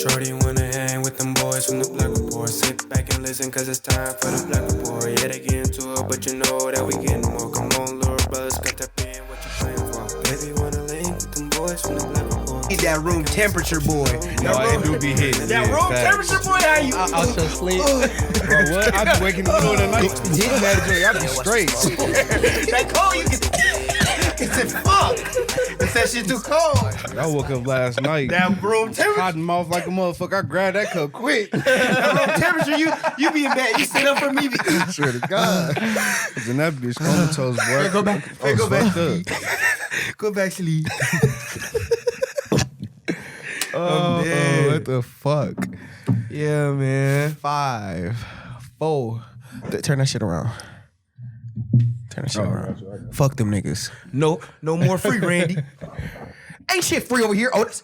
Shorty wanna hang with them boys from the Black Report. Sit back and listen, cause it's time for the Black Report. Yeah, they get into it, but you know that we getting more. Come on, little brothers, got that pen, what you playing for? Baby wanna link with them boys from the Black Report. Need that room temperature boy. No, it do be hitting. That room temperature boy, how you? I'll just sleep. Bro, what? I be waking up in the middle of the night. Yeah, man, I be straight. That cold, you get fuck. It's that shit too cold. I woke up last night. That room temperature. Cotton mouth like a motherfucker. I grabbed that cup quick. That room temperature, you be in bed. You sit up for me. Swear to God. And that bitch comatose, boy. Hey, go back. Hey, go back. Go back sleep. Oh, what the fuck? Yeah, man. 5, 4. Turn that shit around. Turn that shit around. Fuck them niggas. No more free, Randy. Ain't shit free over here. Oh, that's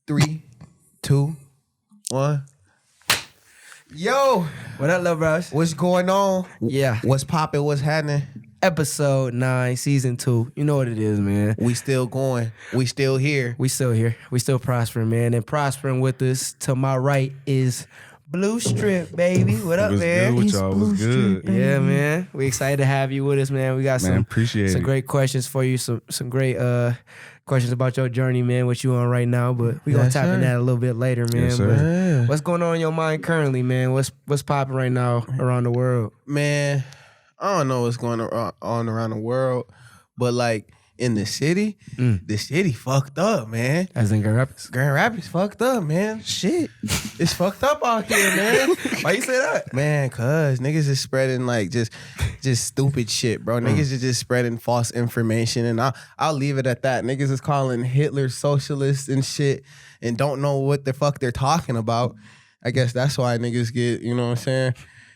3, 2, 1. Yo, What up, love bros? what's going on? Yeah. What's poppin'? What's happening? Episode 9, season 2. You know what it is, man. We still going. We still here. We still here. We still prospering, man. And prospering with us to my right is Bluestrip, baby. What up, What's man? good with y'all? What's good? Yeah, man. We excited to have you with us, man. We got Man, appreciate some it. great questions for you. Some great questions about your journey, man. What you on right now? But we gonna Yes, tap in sir. that a little bit later, man. Yes, sir. But Yeah. what's going on in your mind currently, man? What's popping right now around the world? Man, I don't know what's going on around the world, but like in the city fucked up, man. As in Grand Rapids. Grand Rapids fucked up, man. Shit. It's fucked up out here, man. Why you say that? Man, cuz niggas is spreading like just stupid shit, bro. Niggas is just spreading false information, and I'll leave it at that. Niggas is calling Hitler socialist and shit and don't know what the fuck they're talking about. I guess that's why niggas get, you know what I'm saying,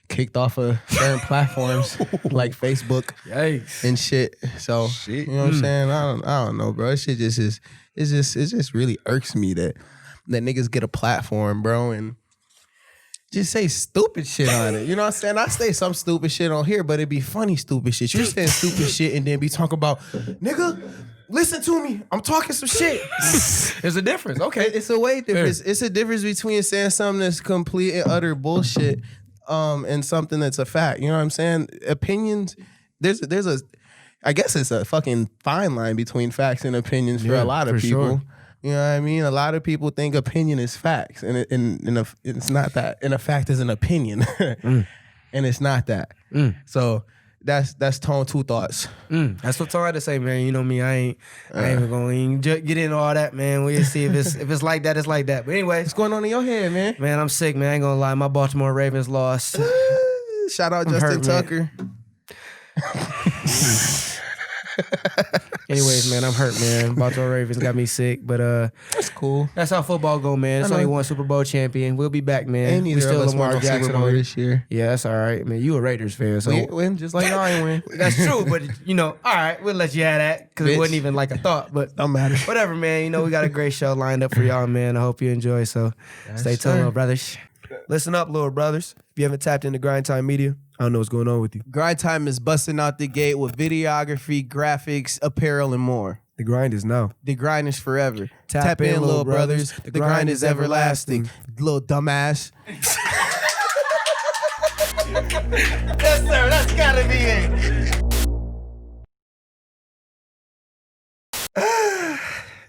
kicked off of certain platforms like Facebook Yikes. and shit. So Shit. you know what I'm saying? I don't know, bro. This shit just is it just really irks me that niggas get a platform, bro, and just say stupid shit on it. You know what I'm saying? I say some stupid shit on here, but it be funny stupid shit. You saying stupid shit and then be talking about, nigga, listen to me. I'm talking some shit. There's a difference. Okay. It's a way difference. It's a difference between saying something that's complete and utter bullshit and something that's a fact. You know what I'm saying? Opinions, there's a I guess it's a fucking fine line between facts and opinions for a lot of for people. sure. You know what I mean? A lot of people think opinion is facts, and it's not that. And a fact is an opinion, and it's not that. So that's tone two thoughts. That's what I had to say, man. You know me, I ain't even going to get into all that, man. We'll see if it's like that, it's like that. But anyway, What's going on in your head, man? man, I'm sick, man. I ain't gonna lie. My Baltimore Ravens lost. Shout out I'm Justin hurt, Tucker. Anyways, man, I'm hurt, man. Baltimore Ravens got me sick, but That's cool. that's how football go, man. It's I know. only one Super Bowl champion. We'll be back, man. Ain't We neither still of us Lamar won no Jackson Super Bowl over. this year. Yeah, that's all right, man. You a Raiders fan, so We win just like I win. that's true. But you know, all right, we'll let you have that because it Bitch. wasn't even like a thought. But Don't matter. whatever, man. You know, we got a great show lined up for y'all, man. I hope you enjoy. So stay tuned, sir. little brothers. Listen up, little brothers. If you haven't tapped into Grind Time Media, I don't know what's going on with you. Grind Time is busting out the gate with videography, graphics, apparel, and more. The grind is now. The grind is forever. Tap in, little brothers. The grind is everlasting. Little dumbass. Yes, sir. That's gotta be it.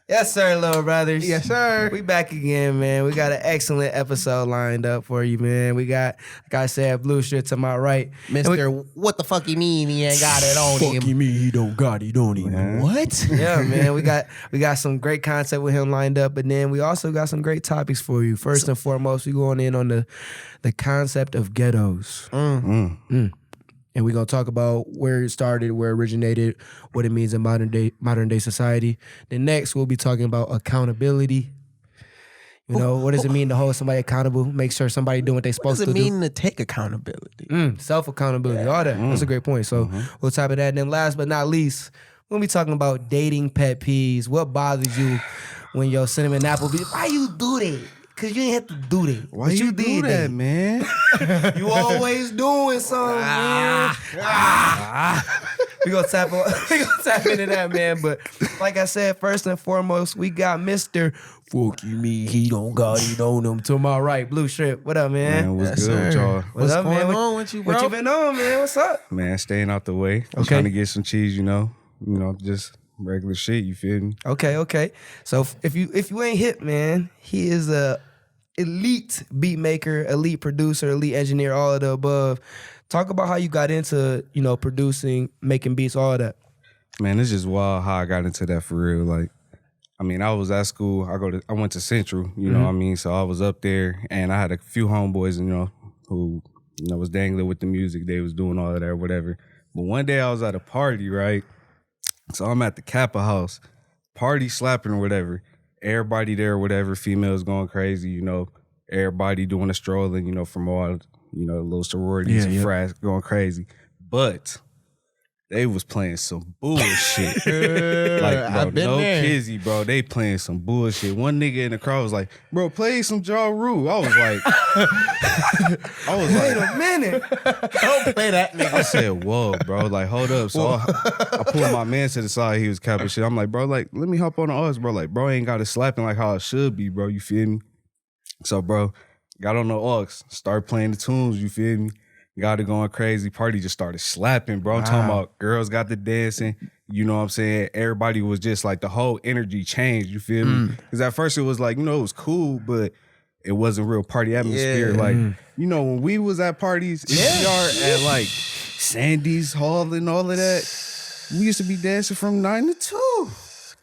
Yes, sir, little brothers. Yes, sir. We back again, man. We got an excellent episode lined up for you, man. We got, like I said, Bluestrip to my right. Mr. What the fuck you mean he ain't got it on him? mean he don't got it on him. What? Yeah, man. We got some great content with him lined up, but then we also got some great topics for you. First and foremost, we going in on the concept of ghettos. And we're gonna talk about where it started, where it originated, what it means in modern day society. Then next, we'll be talking about accountability. You know, what does it mean to hold somebody accountable? Make sure somebody doing what they're What does supposed it to do. mean to take accountability? Self-accountability, all that. That's a great point. So we'll top of that. And then last but not least, we're gonna be talking about dating pet peeves. What bothers you when your cinnamon apple be, why you do that? Cause you ain't have to do that. Why But you do did that, man? You always doing something, man. We gonna tap into that, man. But like I said, first and foremost, we got Mr. Fuck you me, he don't got it on him. To my right, Bluestrip. What up, man? Man, what's Yes, good with sir. y'all? What's up, man? going on with you, bro? What you been on, man? What's up? Man, staying out the way. Okay. Trying to get some cheese, just regular shit, you feel me? Okay. So if you ain't hip, man, he is a elite beat maker, elite producer, elite engineer, all of the above. Talk about how you got into, producing, making beats, all of that. Man, it's just wild how I got into that for real. Like, I mean, I was at school. I went to Central, you know what I mean? So I was up there and I had a few homeboys, who, was dangling with the music. They was doing all of that or whatever. But one day I was at a party, right? So I'm at the Kappa house, party slapping or whatever. Everybody there, whatever, females going crazy, everybody doing the strolling, from all, little sororities and frats going crazy. But they was playing some bullshit. Like, bro, I've been no there. kizzy, bro. They playing some bullshit. One nigga in the crowd was like, bro, play some Ja Rule. I was like, Wait a minute. Don't play that nigga. I said, whoa, bro, like, hold up. So I pulled my man to the side. He was capping shit. I'm like, bro, like, let me hop on the odds, bro. Like, bro, ain't got it slapping like how it should be, bro. You feel me? So, bro, got on the aux, start playing the tunes, you feel me? Got it going crazy. Party just started slapping, bro. I'm talking about girls got the dancing. You know what I'm saying? Everybody was just like, the whole energy changed, you feel me? Because at first it was like, it was cool, but it wasn't real party atmosphere. Yeah. Like, when we was at parties, at like Sandy's Hall and all of that, we used to be dancing from 9 to 2.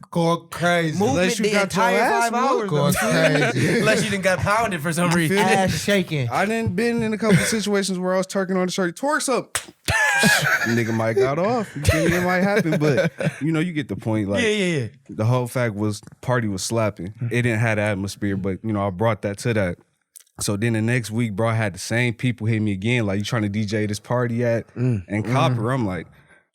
Going crazy. Movement Unless you the got your entire ass 5 hours. Going though. crazy. Unless you done got pounded for some reason. Ass shaking. I done been in a couple of situations where I was twerking on the shirt, twerks up. Nigga might got off. You feel me? It might happen, but you get the point. Like, Yeah. the whole fact was party was slapping. It didn't have the atmosphere, but I brought that to that. So then the next week, bro, I had the same people hit me again. Like, you trying to DJ this party at and Copper? I'm like,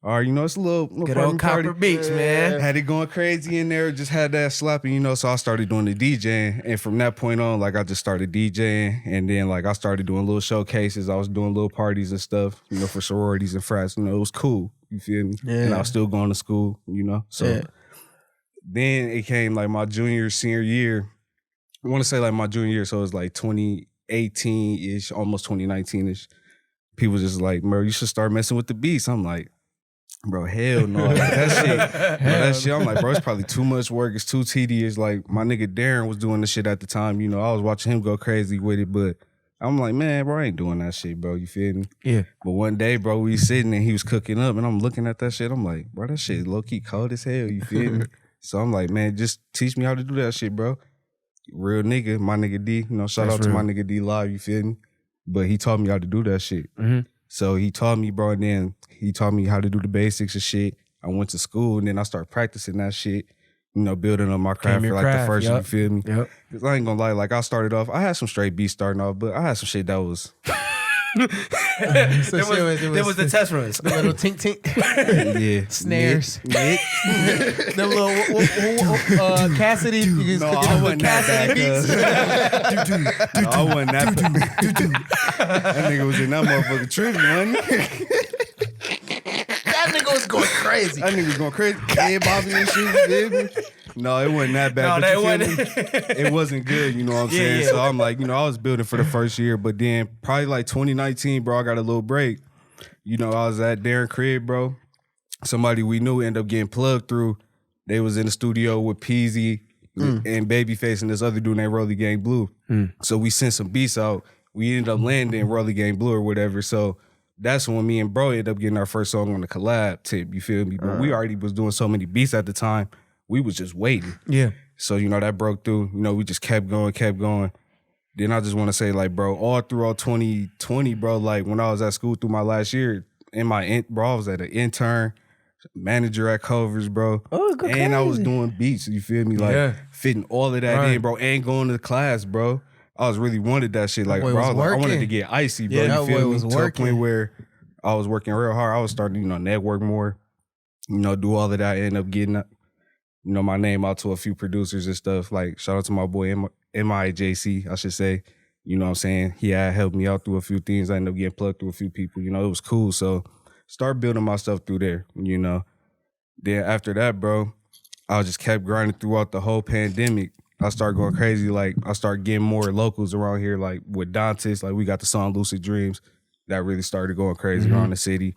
all right, it's a little Good old party. Copper Beach, man. Had it going crazy in there, just had that slapping, so I started doing the DJing. And from that point on, like, I just started DJing. And then, like, I started doing little showcases. I was doing little parties and stuff, for sororities and frats. It was cool. You feel me? Yeah. And I was still going to school, So then it came, like, my junior, senior year. I want to say, like, my junior year, so it was, like, 2018-ish, almost 2019-ish. People just like, bro, you should start messing with the beats. I'm like, bro, hell no. That shit, I'm like, bro, it's probably too much work. It's too tedious. Like, my nigga Darren was doing the shit at the time. I was watching him go crazy with it, but I'm like, man, bro, I ain't doing that shit, bro. You feel me? Yeah. But one day, bro, we sitting and he was cooking up and I'm looking at that shit. I'm like, bro, that shit low-key cold as hell. You feel me? So I'm like, man, just teach me how to do that shit, bro. Real nigga, my nigga D. Shout out to my nigga D Live, you feel me? But he taught me how to do that shit. So he taught me, bro, and then he taught me how to do the basics of shit. I went to school and then I started practicing that shit, building up my craft for like the first year, you feel me? Yep. Cause I ain't gonna lie, like I started off, I had some straight beats starting off, but I had some shit that was... There was the test runs. The little tink tink. Yeah. Snares. Nick. The little Cassidy. You No, I wasn't that bad, cuz. No, I wasn't that bad. That nigga was in that motherfucking tripping, wasn't he? That nigga was going crazy. That nigga was going crazy. Head bobbing and shit, you feel me? No, it wasn't that bad. No, but that you feel me? It wasn't good, you know what I'm saying? Yeah. So I'm like, I was building for the first year, but then probably like 2019, bro, I got a little break. I was at Darren crib, bro. Somebody we knew ended up getting plugged through. They was in the studio with Peezy and Babyface and this other dude named Rolly Gang Blue. So we sent some beats out. We ended up landing Rolly Gang Blue or whatever. So that's when me and bro ended up getting our first song on the collab tip, you feel me? But we already was doing so many beats at the time. We was just waiting. Yeah. So, that broke through. We just kept going. Then I just want to say, like, bro, all throughout 2020, bro, like, when I was at school through my last year, bro, I was at an intern, manager at Culver's, bro. Oh, good. And I was doing beats, you feel me? Like, fitting all of that in, bro, and going to class, bro. I was really wanted that shit. Like, boy bro, was I wanted working. to get icy, bro. Yeah, you that feel boy me? was To a working. point where I was working real hard. I was starting, network more, do all of that. I end up getting my name out to a few producers and stuff. Like, shout out to my boy MIJC, I should say. You know what I'm saying? He had helped me out through a few things. I ended up getting plugged through a few people. It was cool. So start building my stuff through there, you know. Then after that, bro, I just kept grinding throughout the whole pandemic. I started going crazy. Like, I started getting more locals around here, like with Dantes. Like, we got the song Lucid Dreams that really started going crazy around the city.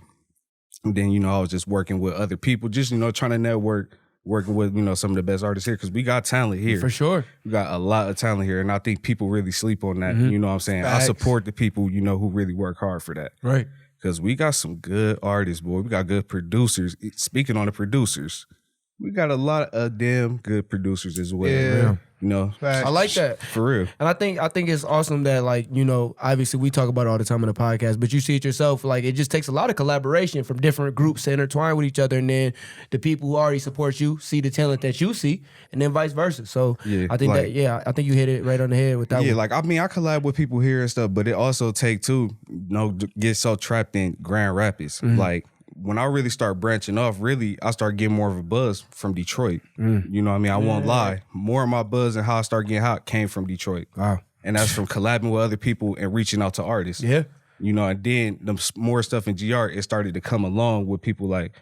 And then, you know, I was just working with other people, just, you know, trying to network, working with, you know, some of the best artists here, because we got talent here. For sure. We got a lot of talent here, and I think people really sleep on that. You know what I'm saying? Facts. I support the people, you know, who really work hard for that. Right. Because we got some good artists, boy. We got good producers. Speaking on the producers, we got a lot of damn good producers as well. Yeah. You know, Facts. I like that. for real. And I think it's awesome that, like, you know, obviously we talk about it all the time in the podcast, but you see it yourself, like, it just takes a lot of collaboration from different groups to intertwine with each other, and then the people who already support you see the talent that you see, and then vice versa. So Yeah, I think like- I think you hit it right on the head with that Yeah, one. like, I mean, I collab with people here and stuff, but it also take too, you know, to get so trapped in Grand Rapids. Like, when I really start branching off, really, I start getting more of a buzz from Detroit. You know what I mean? I won't lie. More of my buzz and how I start getting hot came from Detroit. Wow. And that's from collabing with other people and reaching out to artists. Yeah. You know, and then the more stuff in GR, it started to come along with people like,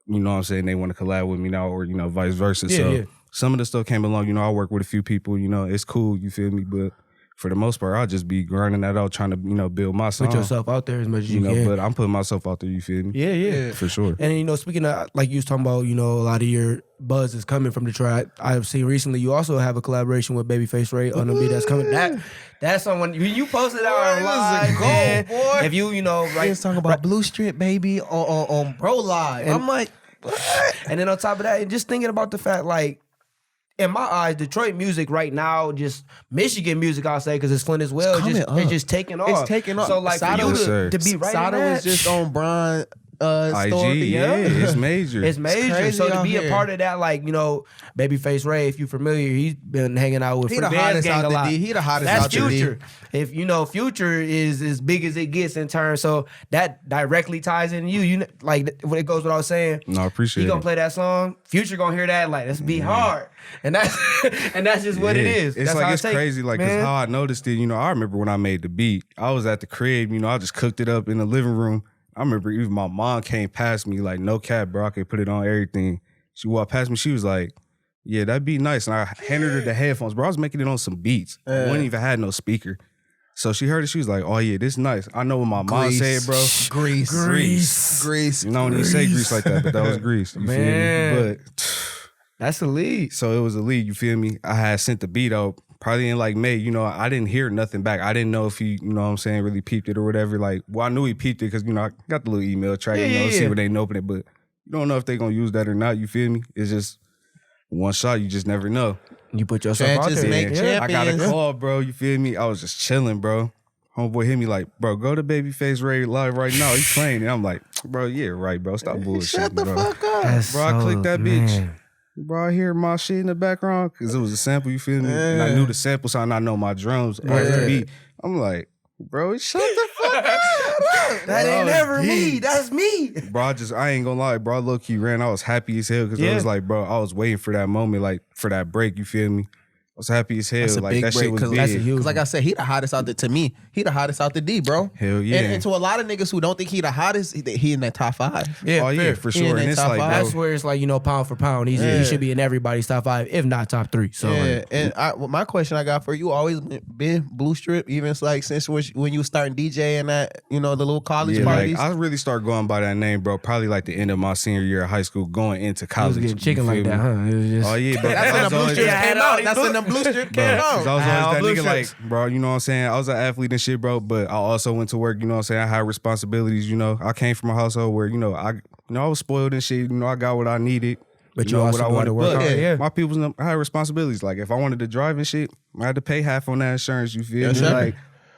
you know what I'm saying, they want to collab with me now, or, you know, vice versa. Yeah, So yeah. some of the stuff came along, you know, I work with a few people, you know, it's cool, you feel me? But for the most part, I'll just be grinding that out, trying to, you know, build my song. Put yourself out there as much as you, You know, can. but I'm putting myself out there, you feel me? Yeah. For sure. And, you know, speaking of, like you was talking about, you know, a lot of your buzz is coming from Detroit. I've seen recently you also have a collaboration with Babyface Ray on the beat that's coming. That's someone you posted out Boy, live, this is a goal, man. boy. If you know, He right, was talking about Bluestrip, baby, on Bro Live. I'm like, what? and then on top of that, and just thinking about the fact, like, in my eyes, Detroit music right now, just Michigan music, I'll say, because it's Flint as well, coming it's up. just taking off. It's taking off. So, like, for Sada you was- to be right Sada in that, was just on Brian IG, story. yeah, it's major. it's major. crazy So to out be a here. part of that, like, you know, Babyface Ray, if you familiar, he's been hanging out with He Free the Bands hottest Gang out a the lot. D. He the hottest That's out the D. Future. If you know, Future is as big as it gets in terms, so that directly ties into you. You know, like when it goes what I was saying. No, I appreciate He it. gonna play that song. Future gonna hear that, like, let's be hard, and that's and that's just what it Yeah. is. It's That's like, how I it's take it, crazy, like, because man. how I noticed it, you know, I remember when I made the beat, I was at the crib, you know, I just cooked it up in the living room. I remember even my mom came past me, like, no cap, bro, I could put it on everything. She walked past me, she was like, yeah, that'd be nice. And I handed her the headphones, bro. I was making it on some beats. I wouldn't even had no speaker. So she heard it, she was like, oh yeah, this nice. I know what my mom said, bro. Grease. You know, I don't even say grease like that, but that was grease. You Man. feel me? But That's a lead. so it was a lead, you feel me? I had sent the beat out probably in like May, you know, I didn't hear nothing back. I didn't know if he, you know what I'm saying, really peeped it or whatever. Like, well, I knew he peeped it because, you know, I got the little email track, you know, see when they open it, but you don't know if they gonna use that or not, you feel me? It's just one shot, you just never know. You put yourself out Chances there. make Yeah. I got a champions. call, bro, you feel me? I was just chilling, bro. Homeboy hit me like, bro, go to Babyface Ray live right now. He's playing. And I'm like, bro, yeah, right, bro. Stop bullshitting, Shut the bro. fuck up. That's Bro, I clicked that bitch. man. Bro, I hear my shit in the background because it was a sample, you feel me? And I knew the sample sound, I know my drums. Yeah. Beat. I'm like, bro, shut the fuck up. That ain't Bro, never me. geez. That's me. Bro, I ain't gonna lie, bro, I low-key ran. I was happy as hell because I was like, bro, I was waiting for that moment, like, for that break, you feel me? I was happy as hell. That's a like, big that break shit was because big. like I said, he the hottest out there. To me, he the hottest out the D, bro. Hell yeah. And to a lot of niggas who don't think he the hottest, he in that top 5. Yeah, Oh, yeah, fair. for He in sure. that And it's top like, five. bro, That's where it's like, you know, pound for pound. He should be in everybody's top 5, if not top 3. So Yeah, like, and my question I got for you, always been Bluestrip, even it's like since when you was starting DJing at, you know, the little college yeah, parties. like, I really started going by that name, bro, probably like the end of my senior year of high school, going into I college. was getting you chicken feel like me? that, huh? It was just, Oh, yeah, but That's I when was the always- Bluestrip Yeah, came no, out. That's look. when the Bluestrip Bro, came 'cause I out. was always that Blue nigga strips. like, bro, you know what I'm saying? I was an athlete and shit, bro, but I also went to work, you know what I'm saying? I had responsibilities, you know. I came from a household where, I was spoiled and shit, you know, I got what I needed. But you know also what I wanted wanted to work but hard, yeah. my people, I had responsibilities. Like, if I wanted to drive and shit, I had to pay half on that insurance, you feel Yes, me? sir. Like,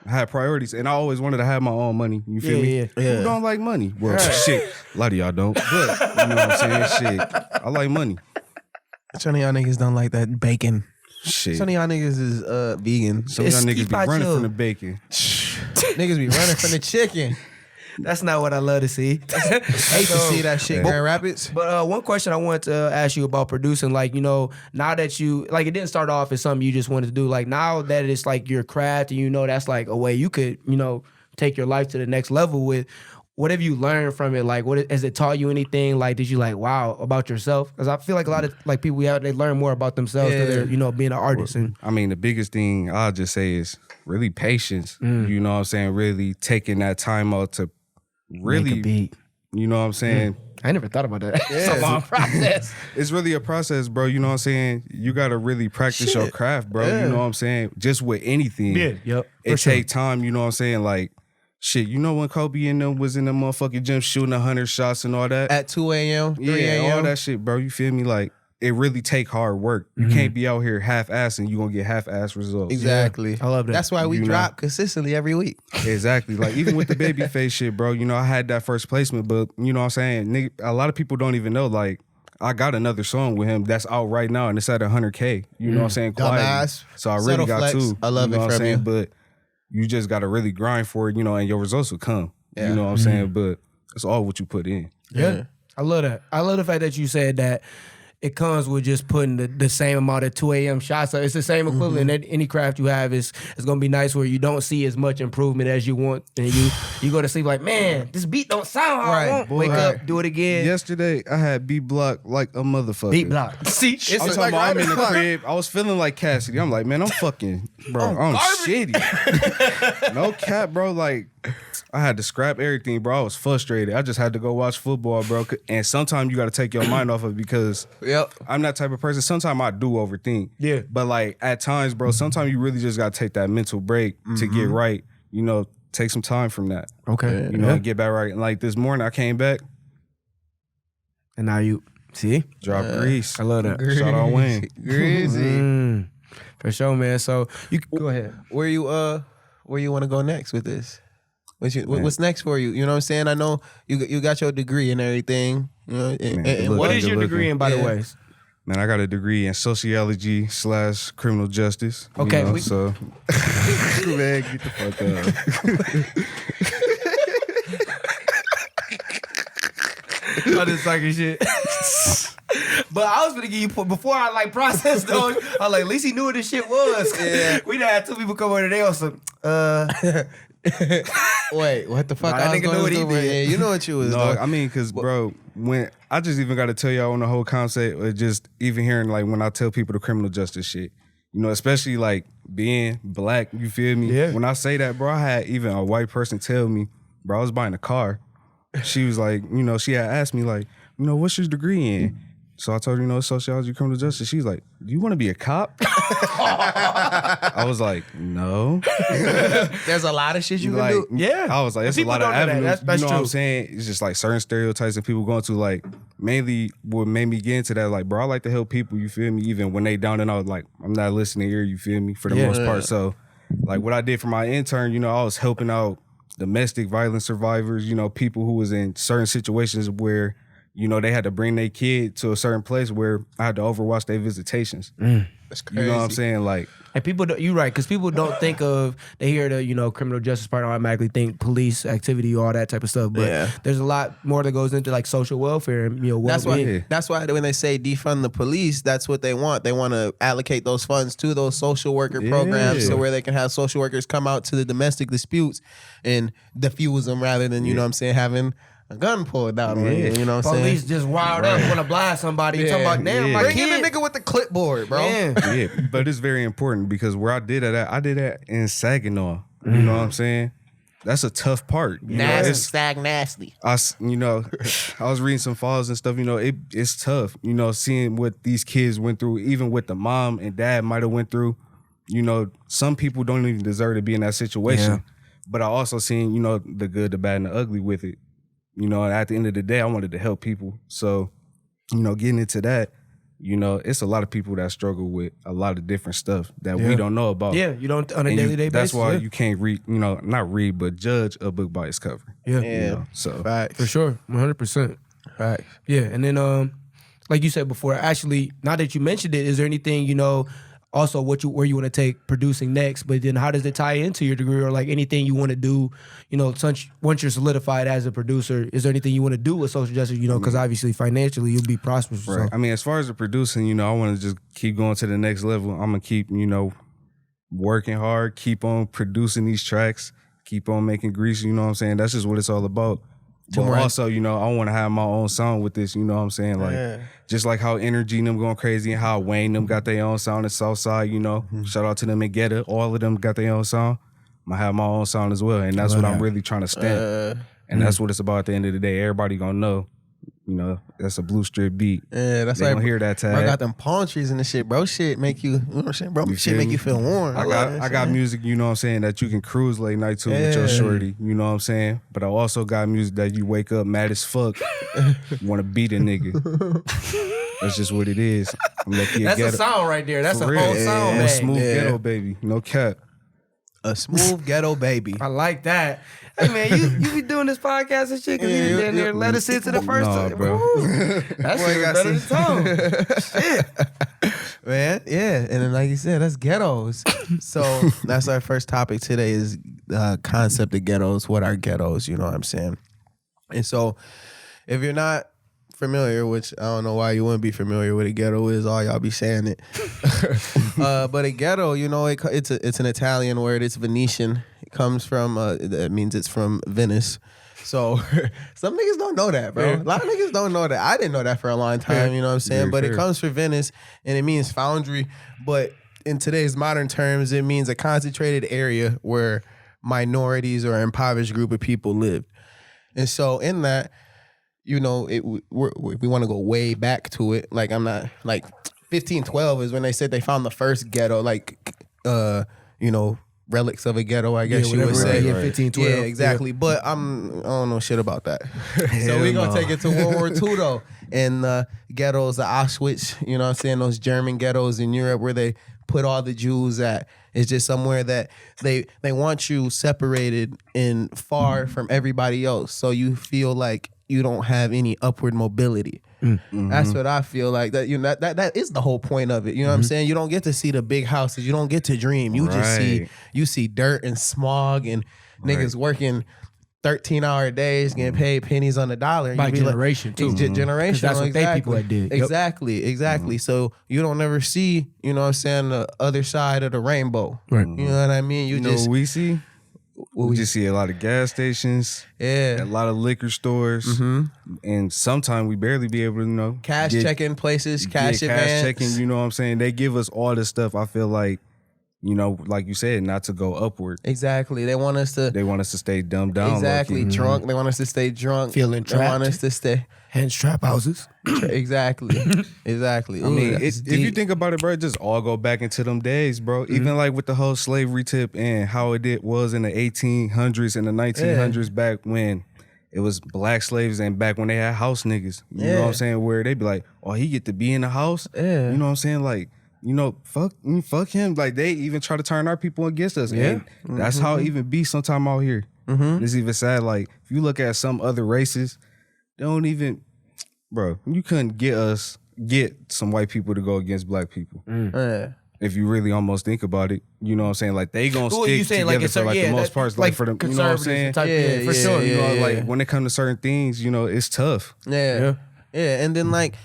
I had priorities, and I always wanted to have my own money, you feel me? Yeah. Who don't like money? Well, shit, a lot of y'all don't, but, you know what I'm saying? Shit, I like money. Some of y'all niggas don't like that bacon. Shit. Some of y'all niggas is vegan. Some of y'all It's niggas keep be out running your- from the bacon. Niggas be running from the chicken. that's not what I love to see. Hate to see that shit, Grand Rapids. But one question I wanted to ask you about producing, like, you know, now that you, like, it didn't start off as something you just wanted to do, like, now that it's like your craft and you know that's like a way you could, you know, take your life to the next level with, what have you learned from it? Like, has it taught you anything? Like, did you like, wow, about yourself? Because I feel like a lot of like people they learn more about themselves than they're, you know, being an artist. And I mean, the biggest thing I'll just say is really patience. You know what I'm saying? Really taking that time out to really, make a beat. You know what I'm saying? I never thought about that. It's a long process. It's really a process, bro. You know what I'm saying? You got to really practice your craft, bro. You know what I'm saying? Just with anything. Yeah, yep. It take time, you know what I'm saying? Like, shit, you know when Kobe and them was in the motherfucking gym shooting 100 shots and all that? At 2 a.m., 3 Yeah, a.m.? all that shit, bro. You feel me? Like, it really take hard work. You can't be out here half-assing. You gonna get half-ass results. Exactly. Yeah, I love that. That's why we You drop consistently every week. Exactly. Like, even with the Babyface shit, bro, you know, I had that first placement, but, you know what I'm saying? Nigga, a lot of people don't even know, like, I got another song with him that's out right now, and it's at 100K. You know what I'm saying? Quietly. Dumbass. So I really Subtle got flex. two. I love you know it what I'm from saying? you. But you just got to really grind for it, you know, and your results will come. Yeah. You know what I'm saying? But it's all what you put in. Yeah. I love that. I love the fact that you said that it comes with just putting the same amount of 2 a.m. shots. So it's the same equivalent. That any craft you have is going to be nice where you don't see as much improvement as you want. And you go to sleep like, man, this beat don't sound how I want. Wake up, do it again. Yesterday, I had beat block like a motherfucker. Beat block. See, I'm it's talking about I'm in the crib. I was feeling like Cassidy. I'm like, man, I'm fucking, bro, I'm shitty. No cap, bro. Like, I had to scrap everything, bro. I was frustrated. I just had to go watch football, bro. And sometimes you got to take your mind off of it because I'm that type of person. Sometimes I do overthink. Yeah. But like at times, bro, sometimes you really just got to take that mental break to get right. You know, take some time from that. Okay. You know, and get back right. And like this morning, I came back, And now you, see? dropped Grease. I love that. Shout out Wayne. Greasy. For sure, man. So you go ahead. Where you want to go next with this? What's next for you? You know what I'm saying? I know you got your degree and everything. You know, and look, What good is your degree looking. in, by the way? Man, I got a degree in sociology / criminal justice. Okay, You know, we- so man, get the fuck up. All this sucker shit. But I was gonna give you before I like processed those. I was like, at least he knew what this shit was. Yeah. We done had two people come over today on some. Wait, what the fuck? Nah, that I was nigga knew going what he through, did. yeah, you know what you was No, doing. I mean, cause bro, when I just even got to tell y'all on the whole concept, or just even hearing like when I tell people the criminal justice shit, you know, especially like being black, you feel me? Yeah. When I say that, bro, I had even a white person tell me, bro, I was buying a car. She was like, you know, she had asked me like, you know, what's your degree in? So I told her, you know, sociology, criminal justice. She's like, do you want to be a cop? I was like, no. There's a lot of shit you Like, can do. Yeah. I was like, it's a People lot of don't know that. avenues. That's you know what I'm true. saying? It's just like certain stereotypes that people going to, like, mainly what made me get into that, like, bro, I like to help people, you feel me? Even when they down and out, like, I'm not listening here, you feel me? For the most part. So, like, what I did for my intern, you know, I was helping out domestic violence survivors, you know, people who was in certain situations where, you know, they had to bring their kid to a certain place where I had to overwatch their visitations. That's crazy. You know what I'm saying? Like, And people, you're right, because people don't think of, they hear the, you know, criminal justice part, automatically think police activity, all that type of stuff. But there's a lot more that goes into like social welfare and, you know, well-being. That's why when they say defund the police, that's what they want. They want to allocate those funds to those social worker programs, so where they can have social workers come out to the domestic disputes and diffuse them rather than, you know what I'm saying, having a gun pulled out on you. You know what I'm saying? Police just wild up, want to blast somebody. You talking about, damn, my Bring in kid. the nigga with the clipboard, bro. Man. yeah, but it's very important because where I did it at, I did that in Saginaw. You know what I'm saying? That's a tough part. You know, it's, nasty. you know, I was reading some files and stuff. You know, it's tough. You know, seeing what these kids went through, even what the mom and dad might have went through. You know, some people don't even deserve to be in that situation. Yeah. But I also seen, you know, the good, the bad, and the ugly with it. You know, at the end of the day, I wanted to help people. So, you know, getting into that, you know, it's a lot of people that struggle with a lot of different stuff that we don't know about. Yeah, you don't on a And daily day basis. that's why you can't read, you know, not read, but judge a book by its cover. Yeah, You know, so Facts. for sure, 100%. Facts. Yeah, and then like you said before, actually, now that you mentioned it, is there anything, you know, also where you want to take producing next, but then how does it tie into your degree, or like anything you want to do, you know, once you're solidified as a producer, is there anything you want to do with social justice, you know, because obviously financially you'll be prosperous. right. So. I mean, as far as the producing, you know, I want to just keep going to the next level. I'm gonna keep, you know, working hard, keep on producing these tracks, keep on making grease. You know what I'm saying? That's just what it's all about. But also, you know, I want to have my own song with this. You know what I'm saying? Like, just like how Energy and them going crazy and how Wayne them got their own song at Southside, you know. Shout out to them and Ghetto. All of them got their own song. I'm going to have my own song as well. And that's what I'm really trying to stamp. And that's what it's about at the end of the day. Everybody going to know. You know, that's a Bluestrip beat. Yeah, that's they like gonna hear that tag. Bro got them palm trees and the shit, bro. Shit make you know what I'm saying, bro. Shit make you feel warm. I got music, you know what I'm saying, that you can cruise late night to with your shorty, you know what I'm saying? But I also got music that you wake up mad as fuck, want to beat a nigga. That's just what it is. That's a song right there. That's a whole song, man. Smooth ghetto baby, no cap. A smooth ghetto baby. I like that. Hey man, you be doing this podcast and shit because you down there let us into the first time, bro. That's better than tongue. Shit. Man, yeah. And then like you said, that's ghettos. So that's our first topic today is concept of ghettos. What are ghettos? You know what I'm saying? And so if you're not familiar, which I don't know why you wouldn't be familiar with a ghetto is, all y'all be saying it. But a ghetto, you know, it's an Italian word. It's Venetian. It comes from, that means it's from Venice. So some niggas don't know that, bro. A lot of niggas don't know that. I didn't know that for a long time, you know what I'm saying? But it comes from Venice and it means foundry. But in today's modern terms, it means a concentrated area where minorities or impoverished group of people lived. And so in that, you know, we want to go way back to it. Like, I'm not, like, 1512 is when they said they found the first ghetto, like, you know, relics of a ghetto, I guess you would say. Yeah, 1512. Yeah, exactly. Yeah. But I don't know shit about that. So we're going to take it to World War II, though. And the ghettos, the Auschwitz, you know what I'm saying, those German ghettos in Europe where they put all the Jews at. It's just somewhere that they want you separated and far from everybody else. So you feel like you don't have any upward mobility. Mm-hmm. That's what I feel like. That, you know, that is the whole point of it. You know what I'm saying? You don't get to see the big houses. You don't get to dream. You just see dirt and smog and niggas working 13-hour days, getting paid pennies on the dollar. By generation, like, too. Generational. That's what they people that did. Exactly. So you don't never see, you know what I'm saying, the other side of the rainbow. Right. You know what I mean? You know what we see? We just see a lot of gas stations, a lot of liquor stores, and sometimes we barely be able to, you know, cash checking places, cash checking. You know what I'm saying? They give us all this stuff. I feel like, you know, like you said, not to go upward. Exactly. They want us to stay dumbed down. Exactly. Drunk. They want us to stay drunk. Feeling trapped. They want us to stay. Hence trap houses. Exactly. I mean, if you think about it, bro, it just all go back into them days, bro. Even like with the whole slavery tip and how it was in the 1800s and the 1900s back when it was black slaves and back when they had house niggas. You know what I'm saying? Where they be like, oh, he get to be in the house? Yeah. You know what I'm saying? Like, you know, fuck him. Like, they even try to turn our people against us. Yeah. And that's how it even be sometime out here. It's even sad. Like, if you look at some other races, they don't even, bro, you couldn't get some white people to go against black people. If you really almost think about it, you know what I'm saying? Like, they gonna stick together like for like the most parts. Like, for them, you know what I'm saying? For sure. You know, like, when it comes to certain things, you know, it's tough. Yeah. And then like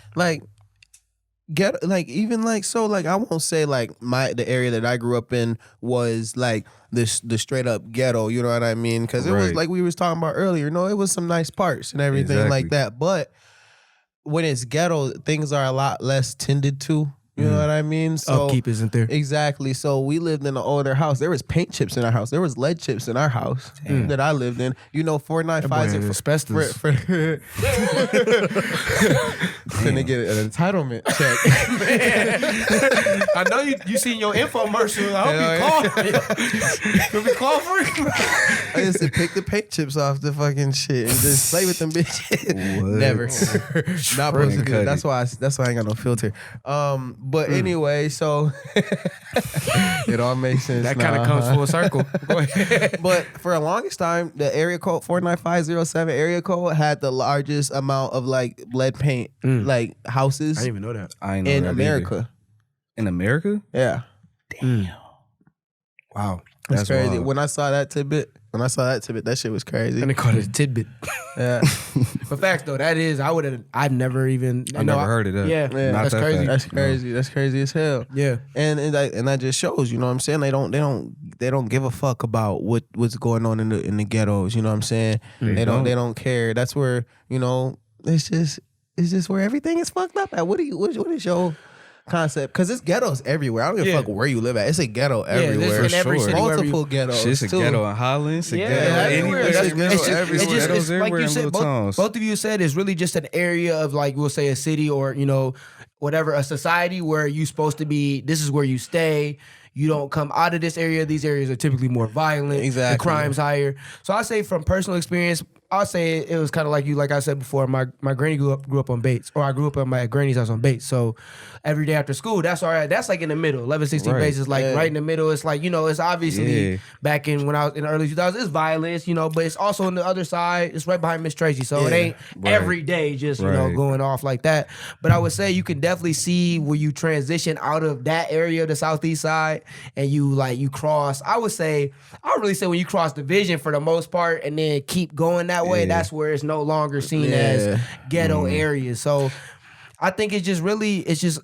get like even like so like I won't say like the area that I grew up in was like the straight up ghetto, you know what I mean? Because it was like we was talking about earlier, you know, it was some nice parts and everything like that. But when it's ghetto, things are a lot less tended to. You know what I mean? So upkeep isn't there. Exactly. So we lived in an older house. There was paint chips in our house. There was lead chips in our house that I lived in. You know, 495 is asbestos. Couldn't get an entitlement check. I know you seen your infomercial. I hope you call. You'll be called for it. I used to pick the paint chips off the fucking shit and just play with them bitches. Never. Not supposed to do it. That's why I ain't got no filter. But anyway, so it all makes sense. That kind of comes full circle. Go ahead. But for the longest time, the area code 49507 area code had the largest amount of like lead paint like houses. I didn't even know that. I didn't know in that America. Either. In America? Yeah. Damn. Wow. That's crazy. wild. When I saw that tidbit, that shit was crazy. And they call it a tidbit. Yeah. But facts though, I've never even. I never heard of that. Yeah, Not that's that crazy. fact. That's crazy. That's crazy as hell. Yeah. And that just shows, you know what I'm saying? They don't give a fuck about what's going on in the ghettos, you know what I'm saying? They don't care. That's where, you know, it's just where everything is fucked up at. What is your concept? Because it's ghettos everywhere. I don't give a fuck where you live at. It's a ghetto everywhere. in every city, multiple ghettos. Shit's a too. ghetto in Holland. It's a Yeah, ghetto everywhere. anywhere. It's Ghettos just like everywhere you in said. little towns. Both of you said it's really just an area of like we'll say a city or you know whatever a society where you supposed to be. This is where you stay. You don't come out of this area. These areas are typically more violent. Exactly. The crime's higher. So I say from personal experience, I'll say it was kind of like you, like I said before. My granny grew up on Bates, or I grew up at my granny's house on Bates. So every day after school, that's all right. That's like in the middle. 1116 Right. Bates is like right in the middle. It's like you know, it's obviously back in when I was in the early 2000s, it's violence, you know, but it's also on the other side. It's right behind Miss Tracy, so it ain't every day just you know going off like that. But I would say you can definitely see where you transition out of that area, the southeast side, and you cross. I would really say when you cross Division for the most part, and then keep going that way. That's where it's no longer seen as ghetto areas. So I think it's just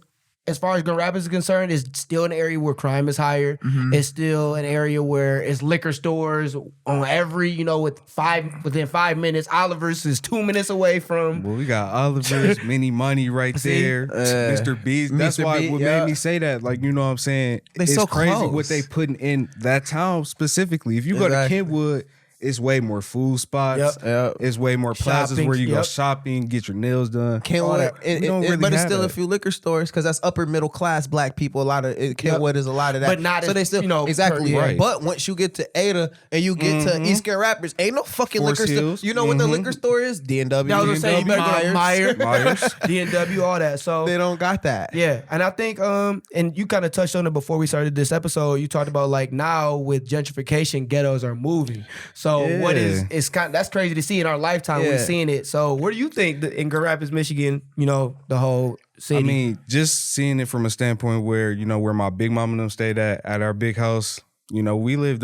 as far as Grand Rapids is concerned, it's still an area where crime is higher. It's still an area where it's liquor stores on every, you know, within 5 minutes. Oliver's is 2 minutes away from. Well, we got Oliver's, Mini Money right there, Mr. B's. That's Mr. why B, what made me say that. Like, you know what I'm saying? It's so crazy close. what they putting in that town specifically. If you go to Exactly. Kentwood, it's way more food spots. Yep. It's way more plazas Shopping, where you go yep. shopping, get your nails done. Kentwood, We don't really but it's have still a that. few liquor stores because that's upper middle class black people. A lot of Kentwood is a lot of that, But not so as, they still you know, exactly. per- Right. But once you get to Ada and you get to East Grand Rapids, ain't no fucking Forest liquor store. Hills. You know what the liquor store is? D&W. I was gonna say you better go to Myers, Myers. D&W, all that. So They don't got that. yeah, and I think and you kind of touched on it before we started this episode. You talked about like now with gentrification, ghettos are moving. So what is Yeah. it's kind that's crazy to see in our lifetime. We're Yeah. seeing it. So where do you think in Grand Rapids, Michigan, you know, the whole city? I mean, just seeing it from a standpoint where, you know, where my big mom and them stayed at our big house, you know, they lived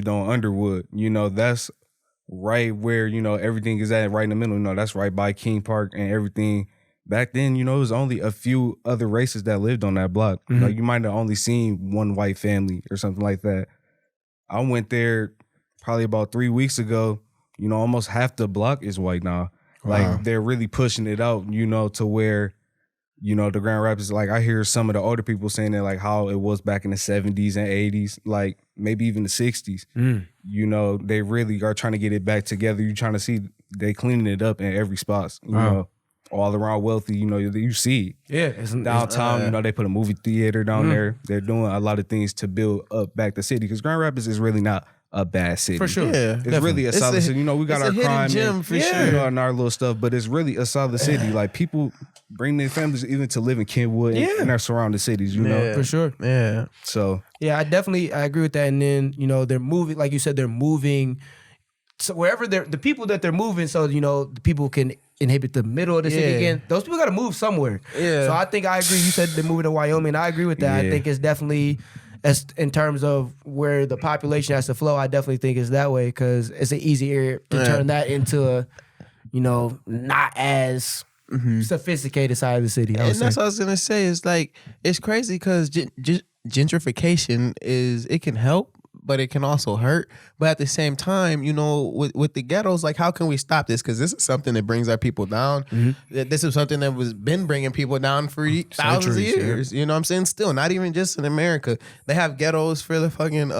on Underwood. You know, that's right where, you know, everything is at right in the middle. You know, that's right by King Park and everything. Back then, you know, it was only a few other races that lived on that block. You know, you might have only seen one white family or something like that. I went there probably about 3 weeks ago. You know, almost half the block is white now. Like they're really pushing it out, you know, to where, you know, the Grand Rapids, like I hear some of the older people saying that like how it was back in the 70s and 80s, like maybe even the 60s. You know, they really are trying to get it back together. You're trying to see they cleaning it up in every spot, you know, all around Wealthy, you know, you see it. yeah, it's Downtown, you know, they put a movie theater down there. They're doing a lot of things to build up back the city because Grand Rapids is really not a bad city. for sure. Yeah. It's really a It's solid a- city. You know, we got it's a our hidden crime gem and, for you sure. know, and our little stuff, but it's really a solid city. Like people bring their families even to live in Kentwood and our surrounding cities, you know. For sure. Yeah. So Yeah, I agree with that. And then, you know, they're moving, like you said, they're moving. So wherever the people that they're moving, so, you know, the people can inhabit the middle of the city Yeah. again. Those people got to move somewhere. Yeah. So I think I agree. You said they're moving to Wyoming. I agree with that. I Yeah. think it's definitely, as in terms of where the population has to flow, I definitely think it's that way because it's an easy area to turn that into a, you know, not as sophisticated side of the city. I would And that's say. what I was gonna say. It's like it's crazy because gentrification it can help, but it can also hurt. But at the same time, you know, with the ghettos, like how can we stop this? Because this is something that brings our people down. This is something that was been bringing people down for thousands of Centuries, yeah. years. You know what I'm saying? Still, not even just in America. They have ghettos for the fucking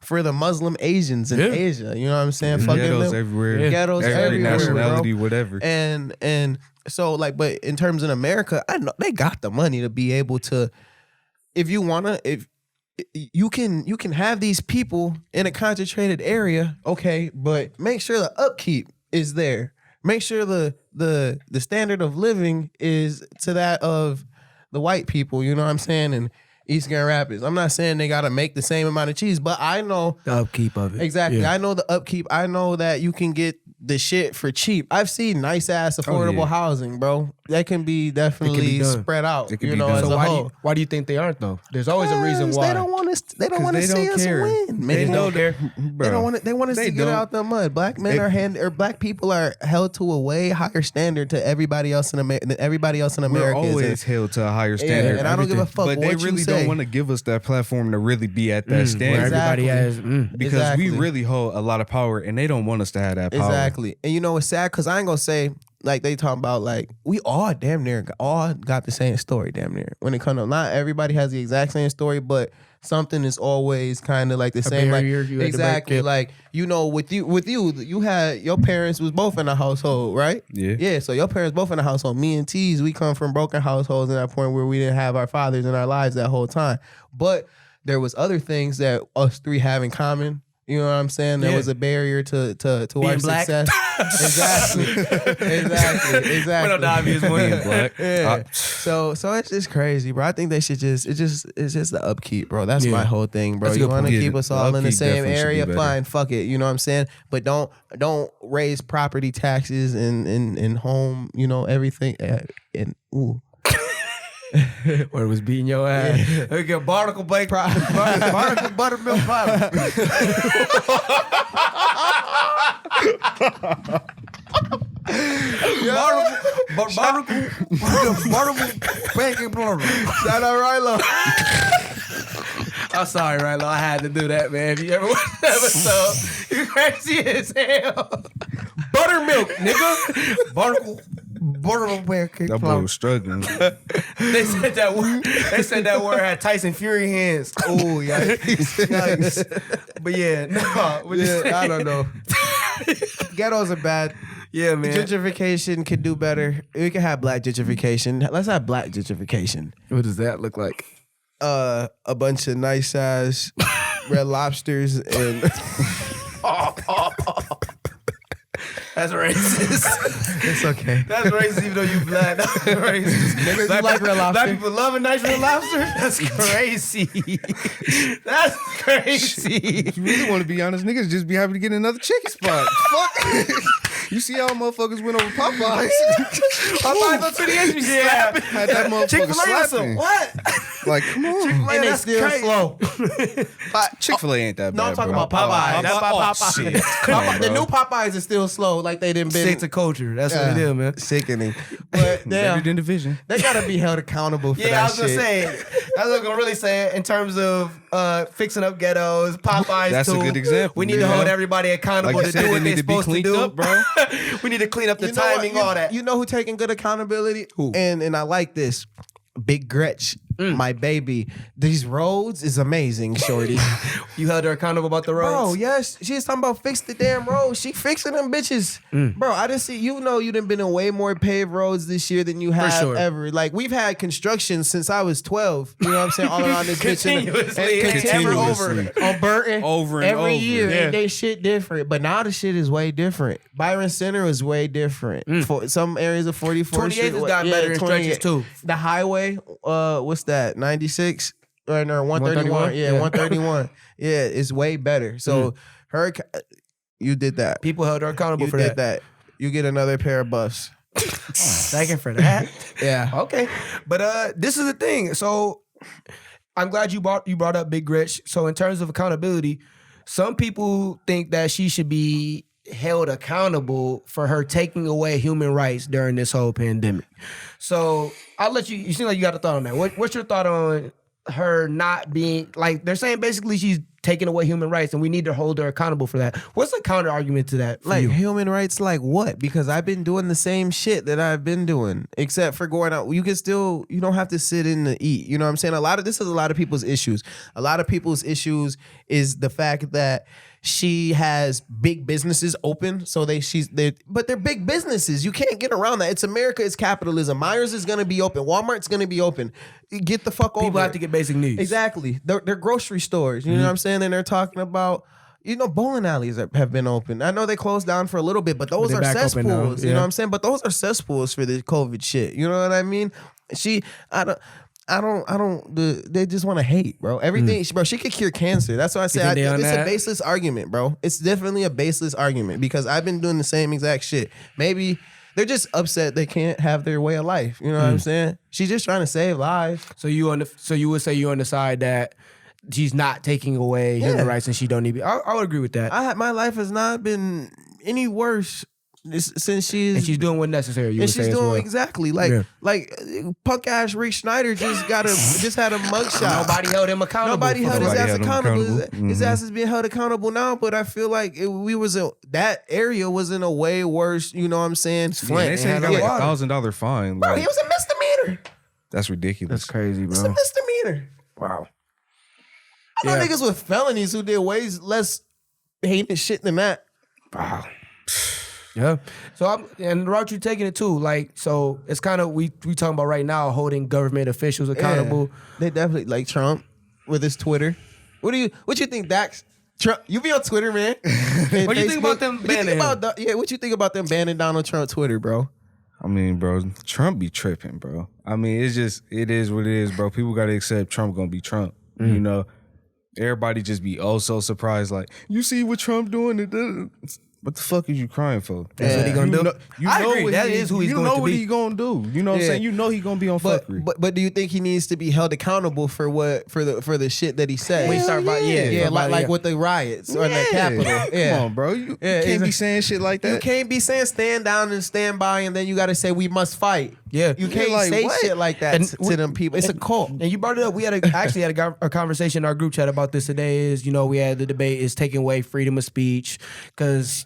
for the Muslim Asians in Asia. You know what I'm saying? Fucking ghettos them- everywhere. Ghettos every everywhere, nationality, bro. whatever. And so like, but in terms of America, I know they got the money to be able to, if you wanna, if you can have these people in a concentrated area, okay, but make sure the upkeep is there. Make sure the standard of living is to that of the white people, you know what I'm saying? And East Grand Rapids. I'm not saying they gotta make the same amount of cheese, but I know The upkeep of it. exactly. Yeah. I know the upkeep. I know that you can get the shit for cheap. I've seen nice ass affordable housing, bro. definitely done. spread out. It can You be know, done. as So a why whole. do you think they aren't though? There's always a reason why. They don't want us. They don't want to They see don't us care. win. They Man. don't care. They don't want it. They want us to get out the mud. Black men are black people are held to a way higher standard to everybody else in America. Everybody else in We're America always held to a higher standard. and I don't give a fuck But what they you really say. don't want to give us that platform to really be at that Where standard. everybody has. Because Exactly. we really hold a lot of power, and they don't want us to have that power. Exactly. And you know what's sad? Because I ain't gonna say like they talking about like we all damn near all got the same story damn near. When it comes to not everybody has the exact same story, but something is always kind of like the same. barrier Like you had to exactly. break, yeah. Like you know, with you had your parents was both in the household, right? Yeah. Yeah. So your parents both in the household. Me and T's, we come from broken households, in that point where we didn't have our fathers in our lives that whole time. But there was other things that us three have in common. You know what I'm saying? There Yeah. was a barrier to Being our black. success. Exactly. One of the obvious ones. Black. Yeah. So it's just crazy, bro. I think they should it's just the upkeep, bro. That's Yeah. my whole thing, bro. That's a You good want to point. keep Yeah, us the all in the upkeep same definitely should be area, better. fine, fuck it. You know what I'm saying? But don't raise property taxes and home, you know, everything. And ooh. Or it was beating your ass. We get barnacle bake, barnacle buttermilk pie. Barnacle bacon blubber. Shout out Rilo. I'm sorry, Rilo. I had to do that, man. If you ever watch that episode, you crazy as hell. Buttermilk, nigga. Barnacle bacon That boy blubber. was struggling. They said that word. They said that word had Tyson Fury hands. Oh, yikes. But yeah, no. I don't know. Ghettos are bad. Yeah, man. Gentrification could do better. We could have black gentrification. Let's have black gentrification. What does that look like? A bunch of nice ass Red Lobsters and That's racist. it's okay. That's racist even though you black. That's racist. Niggas you like Red Lobster? Black people love a nice Red Lobster? That's crazy. That's crazy. If you really want to be honest, niggas just be happy to get another chicken spot. Fuck. You see how motherfuckers went over Popeyes? Popeyes on 28 be slapping. Had that motherfucker Chick-fil-A or slapping. what? Like, come on. And they that's still crazy. slow. Chick-fil-A ain't that bad, No, I'm talking bro. about Popeyes. That's Oh, Popeyes. shit. Come on, The bro. new Popeyes is still slow, like they didn't been. Stick to culture. That's what it is, man. Sickening. But Better damn, than division. they gotta be held accountable for Yeah, that I was gonna shit. say. I was gonna really say it in terms of fixing up ghettos, Popeyes. That's a too. good example, We need to yeah. hold everybody accountable Like you to said, do they what need they're to be supposed to cleaned do, up, bro. We need to clean up the You know what? timing, all that. You know who taking good accountability? Who? And I like this. Big Gretch, my baby. These roads is amazing, shorty. You held her accountable about the roads. Bro, yes, she's talking about fix the damn roads. She fixing them bitches. Bro, I didn't see, you know, you done been in way more paved roads this year than you have sure. ever. Like, we've had construction since I was 12. You know what I'm saying? All around this bitch. Continuously. Continuously. On Burton. Over and every over. year. Yeah. And they shit different. But now the shit is way different. Byron Center is way different. For some areas of 44th 28th Street. has gotten better in stretches, 28th. too. The highway, what's that? 96? Or no, 131? 131? Yeah, Yeah. 131. Yeah, it's way better. So her, you did that. People held her accountable You for did that. that. You get another pair of buffs. Thank you for that. Yeah. Okay, but this is the thing. So I'm glad you brought up Big Gretch. So in terms of accountability, some people think that she should be held accountable for her taking away human rights during this whole pandemic. So I'll let you. You seem like you got a thought on that. What's your thought on her not being like? They're saying basically she's taking away human rights, and we need to hold her accountable for that. What's the counter argument to that? For Like you? human rights, like what? Because I've been doing the same shit that I've been doing, except for going out. You can still, you don't have to sit in to eat. You know what I'm saying? This is a lot of people's issues. A lot of people's issues is the fact that she has big businesses open, so but they're big businesses. You can't get around that. It's America. It's capitalism. Myers is gonna be open. Walmart's gonna be open. Get the fuck over. People have it. to get basic needs. Exactly. They're grocery stores. You know what I'm saying? And they're talking about, bowling alleys have been open. I know they closed down for a little bit, but those they're are back open now, cesspools. You yeah. know what I'm saying? But those are cesspools for this COVID shit. You know what I mean? They just want to hate, bro. Everything, bro, she could cure cancer. That's why I say think they on it's that? a baseless argument, bro. It's definitely a baseless argument because I've been doing the same exact shit. Maybe they're just upset they can't have their way of life. You know what I'm saying? She's just trying to save lives. So you would say you're on the side that she's not taking away human rights and she don't need. I would agree with that. My life has not been any worse since she's doing what's necessary. You and would say she's as doing well. exactly punk ass Rick Schneider just had a mugshot. Nobody held him accountable. Nobody held his ass accountable. His ass is being held accountable now, but I feel like that area was in a way worse. You know what I'm saying? They say he got like $1,000 fine. Bro, Like, he was a misdemeanor. that's ridiculous. That's crazy, It's bro. a misdemeanor. Wow. I know niggas with felonies who did way less heinous shit than that. Wow. Yeah. So and the route you're taking it too, like, so it's kind of we talking about right now holding government officials accountable. Yeah, they definitely like Trump with his Twitter. What you think, Dax? Trump, you be on Twitter, man. What do you think about them banning him? What you think about them banning Donald Trump Twitter, bro? I mean, bro, Trump be tripping, bro. I mean, it is what it is, bro. People got to accept Trump gonna be Trump. You know, everybody just be so surprised. Like, you see what Trump doing? What the fuck is you crying for? That's what he gonna do. I agree. That is who he's going to be. You know what he gonna do. You know what I'm saying? You know he gonna be on fuckery. But do you think he needs to be held accountable for the shit that he said? When he start like with the riots or the Capitol. Yeah. Come on, bro. You can't be saying shit like that. You can't be saying stand down and stand by, and then you got to say we must fight. Yeah. You can't say shit like that to them people. It's a cult. And you brought it up. We actually had a conversation in our group chat about this today. We had the debate is taking away freedom of speech because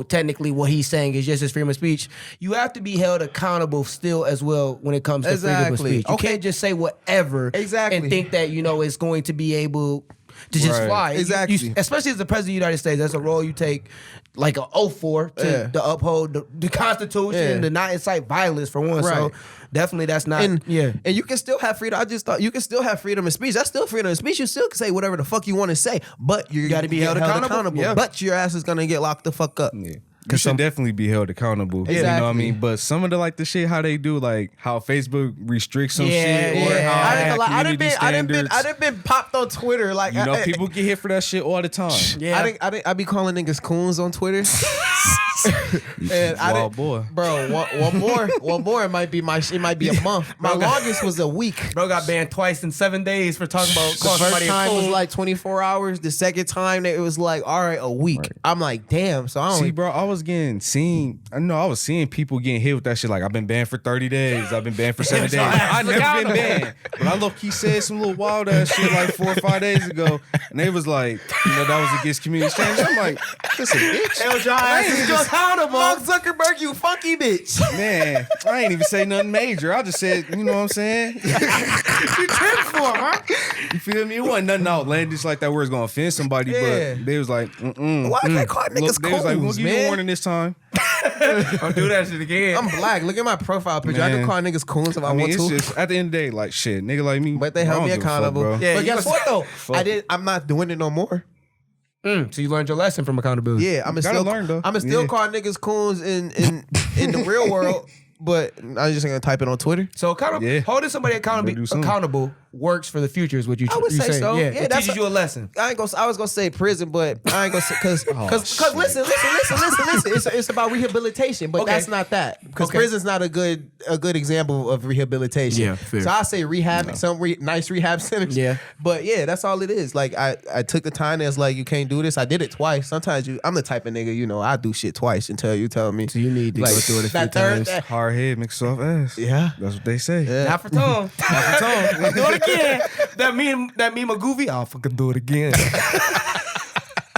technically what he's saying is just his freedom of speech. You have to be held accountable still as well when it comes to freedom of speech. You can't just say whatever and think that it's going to be able to just fly. Exactly. You, especially as the president of the United States, that's a role you take like an oath for to uphold the Constitution, to not incite violence for one. Right. So definitely that's not. And you can still have freedom. I just thought you can still have freedom of speech. That's still freedom of speech. You still can say whatever the fuck you want to say, but you got to be held accountable. Yeah. But your ass is gonna get locked the fuck up. Yeah. You should definitely be held accountable. Exactly. You know what I mean? But some of the shit how they do, like how Facebook restricts some shit, or how I ain't gonna lie. I done been popped on Twitter. Like people get hit for that shit all the time. Yeah. I be calling niggas coons on Twitter. And Wild boy, bro. One more. It might be a month. My longest was a week. Bro got banned twice in 7 days for talking about The first time was like 24 hours. The second time it was like, all right, a week. Right. I'm like, damn. So I don't see, bro. I was seeing people getting hit with that shit. Like, I've been banned for 30 days. I've been banned for 7 days. I never been banned. But I look, he said some little wild ass shit like 4 or 5 days ago, and they was like, that was against community standards. I'm like, this a bitch. Hell, your ass is just accountable. Mark Zuckerberg, you funky bitch. Man, I ain't even say nothing major. I just said, you know what I'm saying? You tripped for him, huh? You feel me? It wasn't nothing outlandish like that where it's gonna offend somebody, but they was like, Why can't I call niggas they was like, we'll give you a warning this time. Don't do that shit again. I'm black. Look at my profile picture. Man. I can call niggas coons if I want to. It's just, at the end of the day, like shit, nigga like me. But they held me accountable. Yeah, but guess what though? I'm not doing it no more. So you learned your lesson from accountability. Yeah, I'm still call niggas coons in the real world, but I'm just gonna type it on Twitter. So holding somebody accountable works for the future is what you. I would say so. Yeah, it teaches you a lesson. I was gonna say prison, but I ain't gonna say because listen. It's about rehabilitation, but that's not that because prison's not a good example of rehabilitation. Yeah, fair. So I say rehab, some nice rehab centers. Yeah, but that's all it is. Like I took the time that's like you can't do this. I did it twice. Sometimes I'm the type of nigga I do shit twice until you tell me. So you need to go through it a few times. Hard head makes soft ass. Yeah, that's what they say. Yeah. Not for tongue. Not for tongue. Do it again. That meme of Goofy, I'll fucking do it again.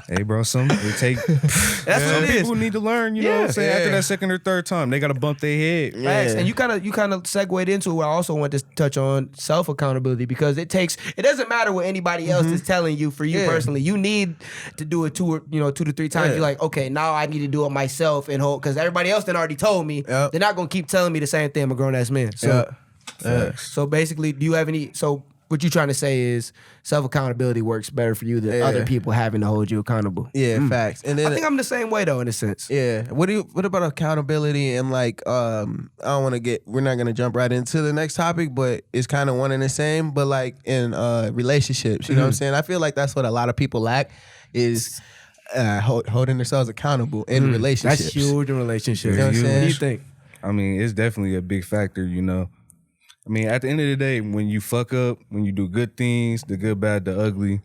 Hey, bro, some people need to learn, you know what I'm saying? After that second or third time, they got to bump their head. Facts. And you kind of segued into what I also want to touch on self-accountability because it doesn't matter what anybody else is telling you for you personally. You need to do it 2 to 3 times. You're like, okay, now I need to do it myself and hold, because everybody else then already told me. They're not going to keep telling me the same thing. I'm a grown-ass man. So basically, do you have any, what you're trying to say is self-accountability works better for you than other people having to hold you accountable. Yeah, facts. And then I think I'm the same way though, in a sense. Yeah. What about accountability and like we're not gonna jump right into the next topic, but it's kind of one and the same, but like in relationships, you know what I'm saying? I feel like that's what a lot of people lack is holding themselves accountable in relationships. That's huge in relationships. You know what I'm saying? What do you think? I mean, it's definitely a big factor, you know. I mean, at the end of the day, when you fuck up, when you do good things, the good, bad, the ugly,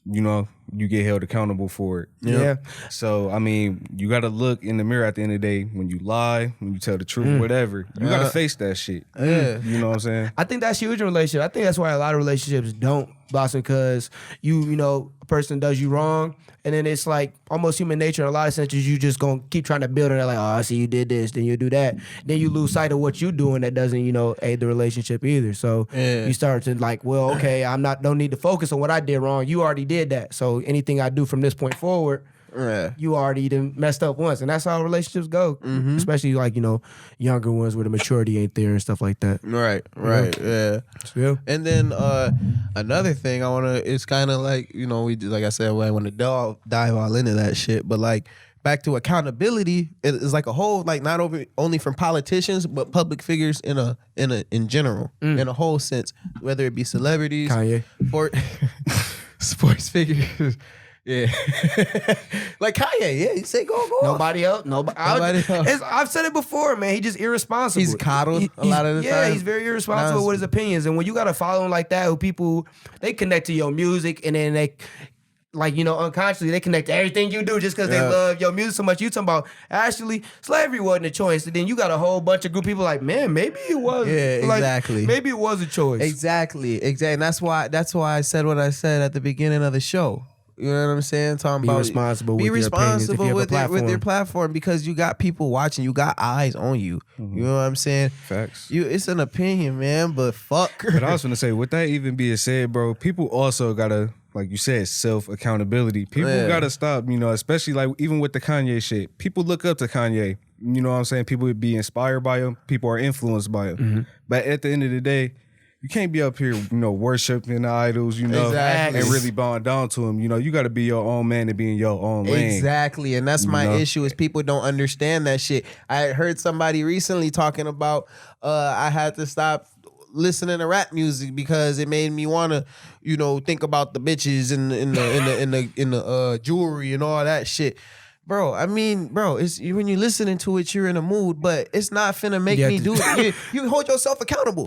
you know, you get held accountable for it. Yeah. So, I mean, you got to look in the mirror at the end of the day. When you lie, when you tell the truth, whatever, you got to face that shit. Yeah. You know what I'm saying? I think that's huge in a relationship. I think that's why a lot of relationships don't blossom, because you know, a person does you wrong, and then it's like almost human nature in a lot of senses. You just gonna keep trying to build it. Like, oh, I see you did this, then you do that. Then you lose sight of what you doing that doesn't, you know, aid the relationship either. So you start to like, well, okay, don't need to focus on what I did wrong. You already did that. So anything I do from this point forward, you already done messed up once. And that's how relationships go. Especially like, you know, younger ones where the maturity ain't there and stuff like that. Right. Yeah. And then another thing I want to, it's kind of like, you know, like I said, I want to dive all into that shit, but like back to accountability, it's like a whole, like not only from politicians, but public figures in general, in a whole sense, whether it be celebrities, Kanye. Sports figures. Yeah. Like Kanye, yeah, you say go off. Nobody else. I've said it before, man. He just irresponsible. He's coddled a lot of the time. Yeah, he's very irresponsible with his opinions. And when you got to follow him like that, who people, they connect to your music, and then they, like, you know, unconsciously, they connect to everything you do just because they love your music so much. You talking about, actually, slavery wasn't a choice. And then you got a whole bunch of group people like, man, maybe it was. Yeah, like, exactly. Maybe it was a choice. Exactly. And that's why I said what I said at the beginning of the show. You know what I'm saying? Talking about responsible be with your opinions if you have a with platform. your platform, because you got people watching, you got eyes on you. You know what I'm saying? Facts. It's an opinion, man, but fuck. But I was gonna say, with that even being said, bro, people also gotta, like you said, self accountability. People gotta stop, you know, especially like even with the Kanye shit. People look up to Kanye. You know what I'm saying? People would be inspired by him. People are influenced by him. But at the end of the day, you can't be up here, you know, worshiping the idols, you know, Exactly. and really bowing down to them. You know, you got to be your own man and be in your own lane. Exactly, and that's my issue is people don't understand that shit. I heard somebody recently talking about I had to stop listening to rap music because it made me want to, you know, think about the bitches and in the jewelry and all that shit. Bro, I mean, it's when you're listening to it, you're in a mood, but it's not finna make me do it. You hold yourself accountable.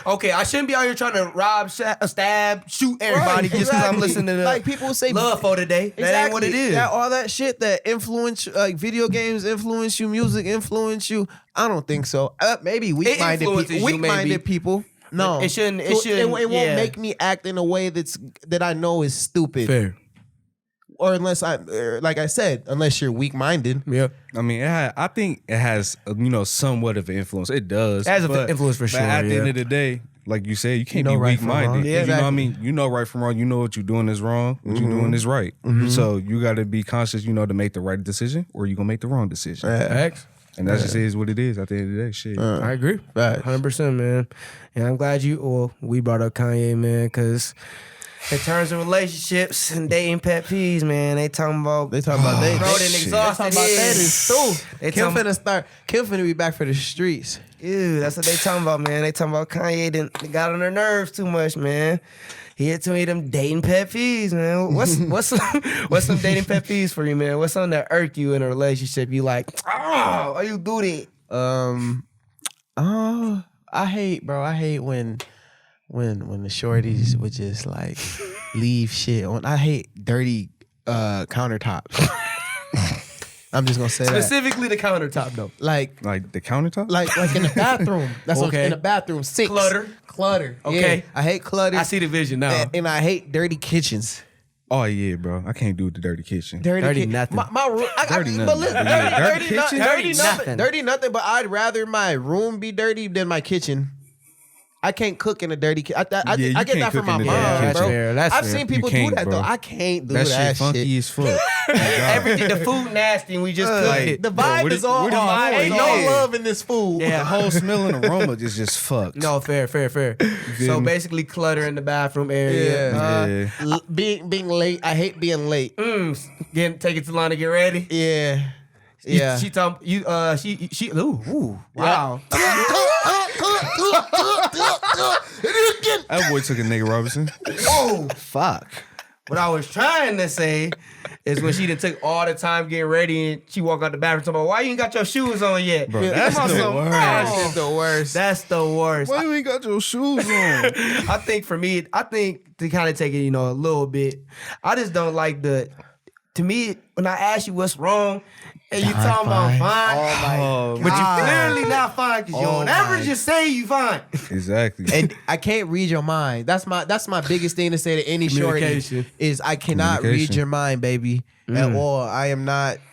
Okay, I shouldn't be out here trying to rob, stab, shoot everybody just because I'm listening to the like people say love for today. Exactly. That ain't what it is. All that shit that influence, like video games influence you, music influence you. I don't think so. Maybe weak-minded people. No, It shouldn't. It won't make me act in a way that I know is stupid. Fair. Or unless like I said, unless you're weak-minded. Yeah. I mean, I think it has, you know, somewhat of an influence. It does. It has an influence for sure. But at the end of the day, like you said, you can't be right from wrong. weak-minded. Yeah, You know what I mean? You know right from wrong. You know what you're doing is wrong. What you're doing is right. So you got to be conscious, you know, to make the right decision, or you're going to make the wrong decision. Facts. And that just is what it is at the end of the day. Shit. I agree. 100%, man. And I'm glad we brought up Kanye, man, because in terms of relationships and dating pet peeves, man, they talking about They bro, then exhausted. that is too. Kim talking- finna be back for the streets. Ew, that's what they talking about, man. They talking about Kanye done got on their nerves too much, man. He had to me them dating pet peeves, man. What's some dating pet peeves for you, man? What's something that irk you in a relationship? You like, why you do that? I hate when the shorties would just like leave shit on. I hate dirty countertops. I'm just gonna say Specifically the countertop, though. Like Like the countertop? like in the bathroom. That's Okay. in the bathroom. Sinks. Clutter. Okay. Yeah. I hate clutter. I see the vision now. and I hate dirty kitchens. Oh, yeah, bro. I can't do the dirty kitchen. Dirty nothing. My room. Dirty nothing. But listen, Yeah, dirty dirty kitchen? Dirty nothing. nothing. Dirty nothing. But I'd rather my room be dirty than my kitchen. I can't cook in a dirty kitchen. I you get can't that from cook my in the mom, dirty that's bro. fair. That's I've fair. seen people You do can't, that bro. though. I can't do That that shit funky as fuck. Everything, the food nasty, and we just cooked like, it. The vibe what is it- all what it- off. Ain't no yeah. love in this food. The Yeah. whole smell and aroma just fucked. No, fair. So me? basically, clutter in the bathroom area. Yeah. Being late. I hate being late. Taking too long to get ready. Yeah. Yeah. She talking you. She. Ooh. Wow. That boy took a nigga Robinson. Oh. Fuck. What I was trying to say is when she done took all the time getting ready and she walk out the bathroom talking about, why you ain't got your shoes on yet? Bro, that's the worst. That shit's the worst. That's the worst. Why you ain't got your shoes on? I think for me, to kind of take it, a little bit, I just don't like to me, when I ask you what's wrong, and you talking about fine, Oh my but God. you clearly not fine because you don't ever just say you fine. Exactly. And I can't read your mind. That's my biggest thing to say to any shorty Communication. is I cannot read your mind, baby. At all. I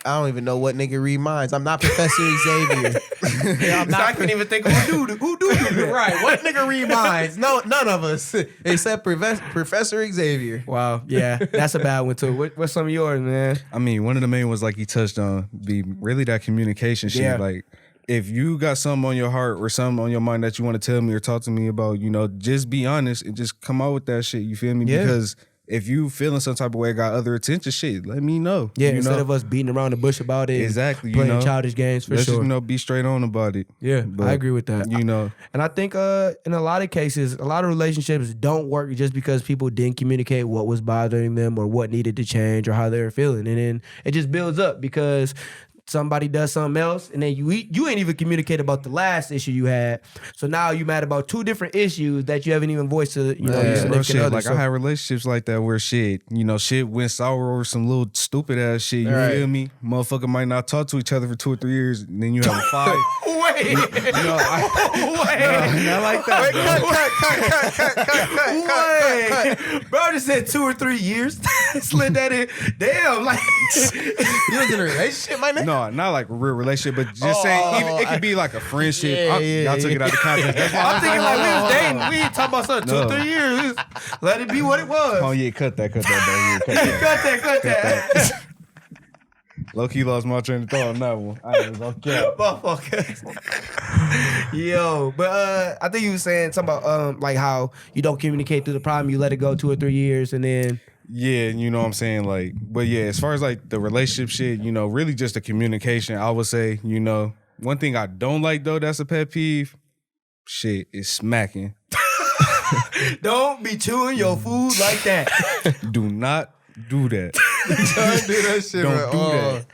don't even know what nigga read minds. I'm not Professor Xavier. I couldn't even think of who do that. Right. What nigga read minds? No, none of us. Except Professor Xavier. Wow, yeah, that's a bad one too. What's some of yours, man? I mean, one of the main ones, like he touched on, be really that communication shit. Yeah. Like, if you got something on your heart or something on your mind that you want to tell me or talk to me about, just be honest and just come out with that shit. You feel me? Yeah. Because if you feeling some type of way, got other attention, shit, let me know. Yeah, you instead know? of us beating around the bush about it, Exactly, playing childish games for Let's sure. just, be straight on about it. Yeah, But, I agree with that. And I think in a lot of cases, a lot of relationships don't work just because people didn't communicate what was bothering them or what needed to change or how they were feeling. And then it just builds up because somebody does something else and then you ain't even communicate about the last issue you had. So now you mad about two different issues that you haven't even voiced to your Bro, significant shit, other. like I had relationships like that where shit went sour over some little stupid ass shit. You feel me? Motherfucker might not talk to each other for 2 or 3 years, and then you have a fight. Wait. Not like that. Wait. Bro just said 2 or 3 years. Slid that in. Damn, like You was in a relationship, my nigga? No, not like a real relationship, but just saying, even it could be like a friendship. Y'all took it out of context. That's why I'm thinking like we was dating. We ain't talking about something 2 or 3 years. Let it be what it was. Oh yeah, cut that, bro. Yeah, Cut that. Low key lost my train of thought on that one. I was okay. Motherfucker. Yo, but I think you was saying something about like how you don't communicate through the problem, you let it go 2 or 3 years and then Yeah, you know what I'm saying? Like, but yeah, as far as like the relationship shit, really just the communication, I would say, one thing I don't like though, that's a pet peeve, shit, is smacking. don't be chewing your food like that. Do not do that. Don't do that shit. Don't do that.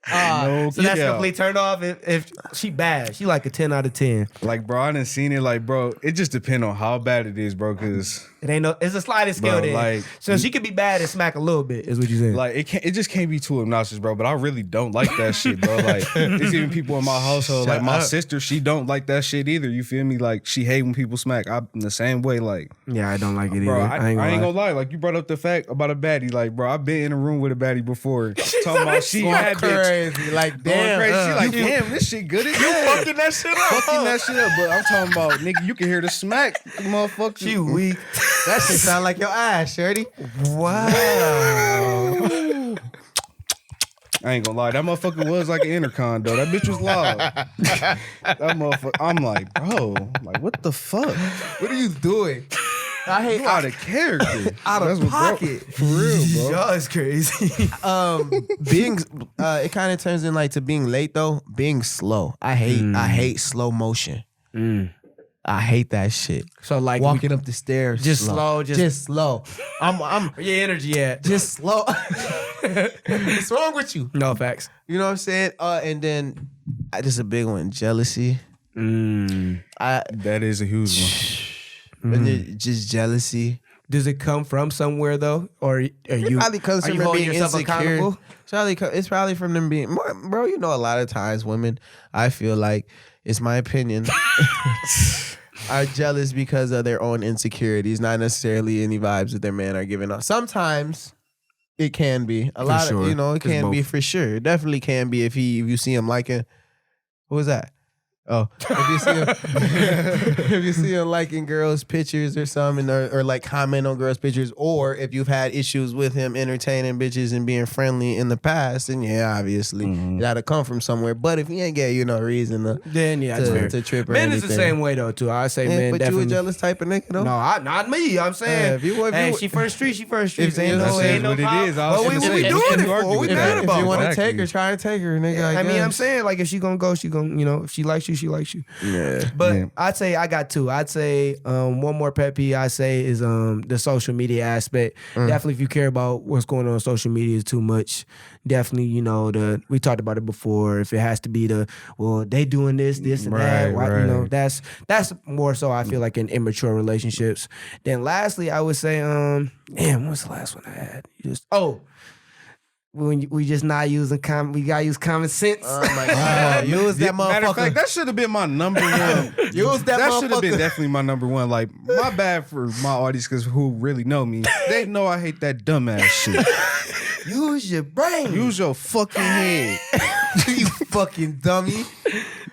No, So that's yeah. complete turn off if she bad. She like a 10 out of 10. Like, bro, I done seen it. Like, bro, it just depends on how bad it is, bro. Cause It's a sliding scale Bro, there. like- So she could be bad and smack a little bit, is what you saying. like it just can't be too obnoxious, bro. But I really don't like that shit, bro. Like, there's even people in my household, like my sister, she don't like that shit either. You feel me? Like, she hate when people smack. I'm the same way. Like, Yeah, I don't like it bro, either. I ain't gonna lie. Like, you brought up the fact about a baddie. Like, bro, I've been in a room with a baddie before. Talking about she had bitch. Crazy. Like, Going damn. crazy. She like, damn, this shit good as hell. fucking that shit up. Fucking that shit up. But I'm talking about, nigga, you can hear the smack, motherfucker. She weak. That shit sound like your ass, shorty. Wow. I ain't gonna lie, that motherfucker was like an intercom though. That bitch was loud. That motherfucker, I'm like, bro, like what the fuck? What are you doing? I hate You out of character. Out of That's what, bro, pocket. for real, bro. Y'all is crazy. being it kind of turns in like to being late though. Being slow. I hate slow motion. I hate that shit. So like Walking up the stairs, just slow, just slow. I'm where your energy at? just slow. What's wrong with you? No facts. You know what I'm saying? And then just a big one, jealousy. That is a huge one. And then just jealousy. Does it come from somewhere though, or are you? Probably comes are from you them holding being yourself insecure. accountable? It's probably from them being, bro. You know, a lot of times women, I feel like it's my opinion, are jealous because of their own insecurities, not necessarily any vibes that their man are giving off. Sometimes it can be a lot sure. of, it It's can be both. for sure. It definitely can be if you see him liking. Who was that? Oh, if you see him liking girls' pictures or something, or like comment on girls' pictures, or if you've had issues with him entertaining bitches and being friendly in the past, then yeah, obviously it had to come from somewhere. But if he ain't get you no reason Then yeah, that's fair. to trip or Men anything. is the same way though too. I say men But definitely. you a jealous type of nigga though? No, not me. I'm saying, if you- hey, she first street. Ain't If- no, That's ain't no what it problem. is. I was But gonna what say, we we doing can't it argue for? We with mad that. about If you it. want to Exactly. take her, try and take her, nigga. I mean, I'm guess. saying like if she gonna go, she gonna, if she likes you, she likes you. Yeah. But I'd say I got two. I'd say one more pet peeve I say is the social media aspect. Definitely if you care about what's going on social media too much, definitely, you know, we talked about it before. If it has to be they doing this and that, Right. you know, that's more so I feel like in immature relationships. Then lastly, I would say, what's the last one I had? When we just not using we gotta use common sense. Oh my God. Use that motherfucker. Matter of fact, that should have been my number one. Use that That should have been motherfucker. definitely my number one. Like, my bad for my audience, because who really know me, they know I hate that dumbass shit. Use your brain. Use your fucking head. You fucking dummy.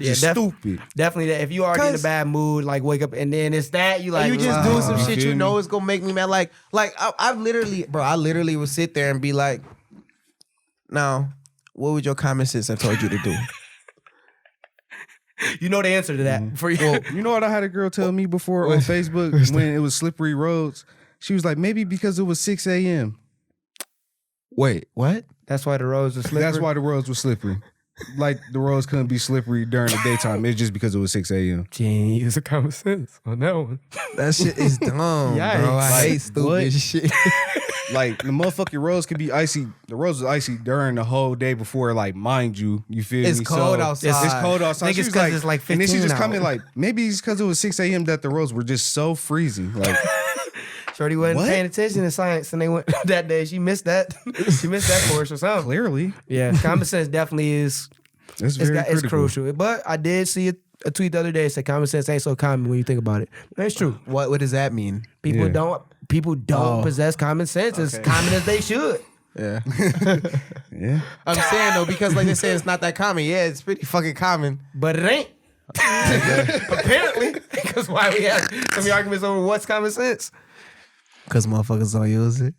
You're stupid. Definitely that. If you are in a bad mood, like wake up and then it's that, you like You just do some shit feel you know me? is gonna make me mad. Like I literally would sit there and be like, now, what would your common sense have told you to do? You know the answer to that. For you. Well, you know what I had a girl tell me before on Facebook when it was slippery roads? She was like, maybe because it was 6 a.m. Wait, what? That's why the roads are slippery. That's why the roads were slippery. Like, the roads couldn't be slippery during the daytime. It's just because it was 6 a.m. Gee, use a common sense on that one. That shit is dumb, Yikes. bro. I Like, hate stupid what? shit. Like, the motherfucking roads could be icy. The roads was icy during the whole day before, like, mind you. You feel It's me? cold So, outside. It's cold outside. Niggas, She was 'cause it's like and then she 15 just come in out. like, maybe it's because it was 6 a.m. that the roads were just so freezing. Like, Shorty wasn't What? paying attention in science and they went that day. She missed that. She missed that course or something. clearly. Yeah, common sense definitely is It's very it's critical. crucial. But I did see a tweet the other day that said common sense ain't so common when you think about it. That's true. What does that mean? People Yeah. don't possess common sense as common as they should. Yeah. Yeah. I'm saying though, because like they say it's not that common. Yeah, it's pretty fucking common. But it ain't. Apparently. Because why we have so many arguments over what's common sense. Because motherfuckers don't use it.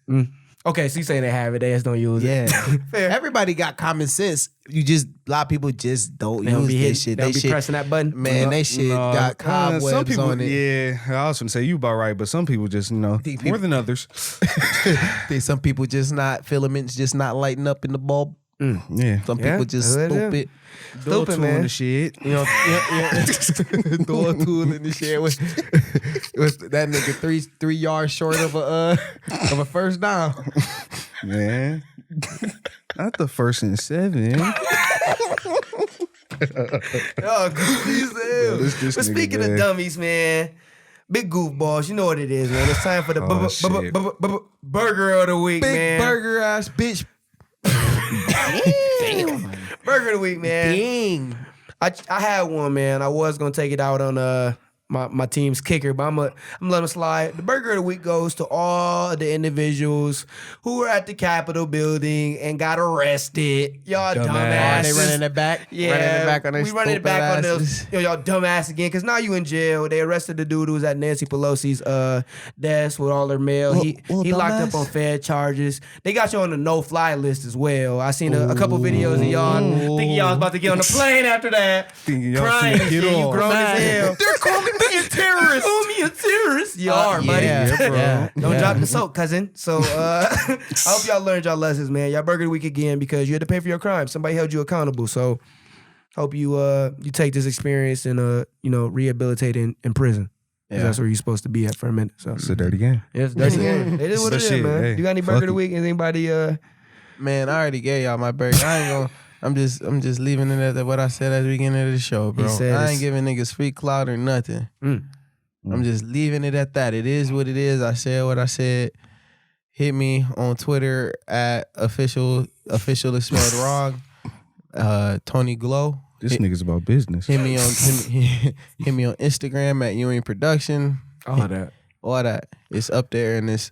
Okay, so you saying they have it, they just don't use it. Yeah. Fair. Everybody got common sense. A lot of people just don't They don't use be this hitting, shit. they don't be shit, pressing that button. man, they shit got cobwebs some people, on it. Yeah, I was gonna say you about right, but some people just, think more than others. Think some people just not filaments just not lighting up in the bulb. Yeah. Some Yeah, people just that's what it stupid. Door Stupid, tool man. and shit. You know, door tool in the shit was that nigga 3 yards short of a first down. Man. Not the 1st and 7. Oh, goofy as hell. This But nigga, speaking of man. dummies, man, big goofballs, you know what it is, man. It's time for the shit. burger of the week, Big man. burger ass bitch. Burger of the week, man. Dang. I had one, man. I was gonna take it out on my team's kicker, but I'm gonna let him slide. The burger of the week goes to all the individuals who were at the Capitol building and got arrested. Y'all dumbasses. They running it back. Yeah, running it back on their we running it stupid back on asses. those y'all dumbass again. Cause now you in jail. They arrested the dude who was at Nancy Pelosi's desk with all her mail. He locked up dumbass. on Fed charges. They got you on the no-fly list as well. I seen a couple videos of y'all thinking y'all was about to get on the plane after that, Thinking y'all crying. finna and get shit. You on. grown as hell. They're calling me a terrorist. Call me a terrorist. You are, buddy. Yeah, bro. Yeah. Don't drop the soap, cousin. So I hope y'all learned y'all lessons, man. Y'all burger of the week again because you had to pay for your crime. Somebody held you accountable. So hope you take this experience and rehabilitate in prison. 'Cause that's where you're supposed to be at for a minute. So It's a dirty game. it's dirty game. It is what it is, Shit, man. hey, You got any burger fuck of the it. week? Anybody? Man, I already gave y'all my burger. I ain't gonna. I'm just leaving it at what I said at the beginning of the show, bro. said I it's- ain't giving niggas free clout or nothing. I'm just leaving it at that. It is what it is. I said what I said. Hit me on Twitter at official is spelled wrong. Tony Glow. This nigga's about business. Hit me on Instagram at Ewing Production. all that. All that. It's up there and it's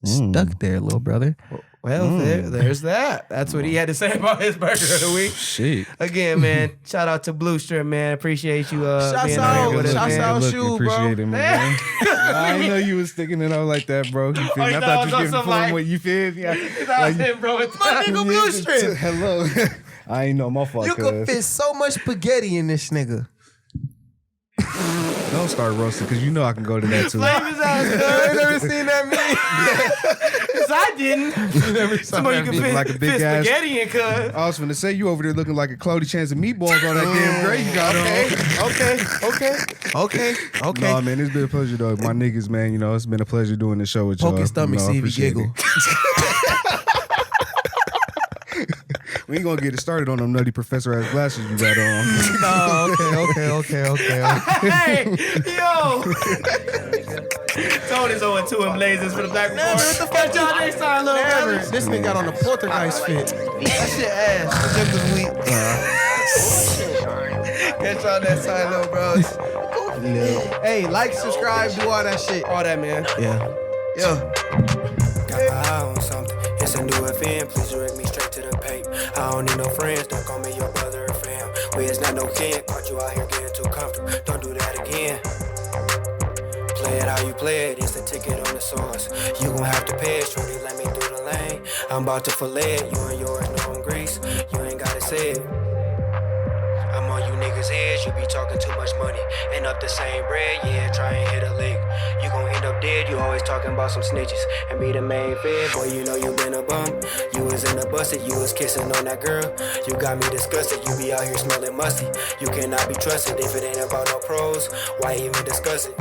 stuck there, little brother. Well, there's that. That's what he had to say about his burger of the week. Shit. Again, man, shout out to Bluestrip, man. Appreciate you Shouts being out, on here with us, shouts man. out. Good shoe, looking, bro. appreciate it, man. I didn't know you was sticking it out like that, bro. You feel me? you I thought thought I you was on giving some, form like- what you feel me? My nigga Bluestrip. Hello. I ain't know my fault. You can fit so much spaghetti in this nigga. Don't start roasting, because you know I can go to that too. Flame his ass, cuz. I ain't never seen that meme. Cause I didn't. Somebody you can fit, Like a big fit ass- spaghetti in, cuz. I was finna say, you over there looking like a Clody Chance of meatballs on that damn gray you got on. Okay. No, man, it's been a pleasure, though. My niggas, man, you know, it's been a pleasure doing the show with y'all. Poke his stomach, You know, I see if he appreciate giggle. it. We ain't gonna get it started on them nutty professor ass glasses you got on. Okay. Hey, yo. Tony's 0-2 in blazers for the Black Report. What the fuck y'all next time, little brothers. This nigga got on a poltergeist fit. That shit ass. Just was weak. Catch y'all next time, little bros. Hey, like, subscribe, do all that shit. All that, man. Yeah. Yo. Got my eye on something. It's a new event. Please direct me straight to the pape. I don't need no friends. Don't call me your brother or fam. We is not no kin. Caught you out here getting too comfortable. Don't do that again. Play it how you play it. It's the ticket on the sauce. You gon' have to pay it. Shorty, let me through the lane. I'm about to fillet it. You and yours, no in grease. You ain't gotta say it. I'm on you niggas' edge, you be talking too much money. End up the same bread, yeah, try and hit a lick. You gon' end up dead, you always talking about some snitches. And be the main fed, boy, you know you been a bum. You was in the busted, you was kissing on that girl. You got me disgusted, you be out here smelling musty. You cannot be trusted if it ain't about no pros. Why even discuss it?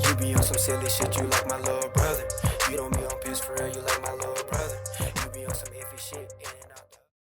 You be on some silly shit, you like my little brother. You don't be on piss for real, you like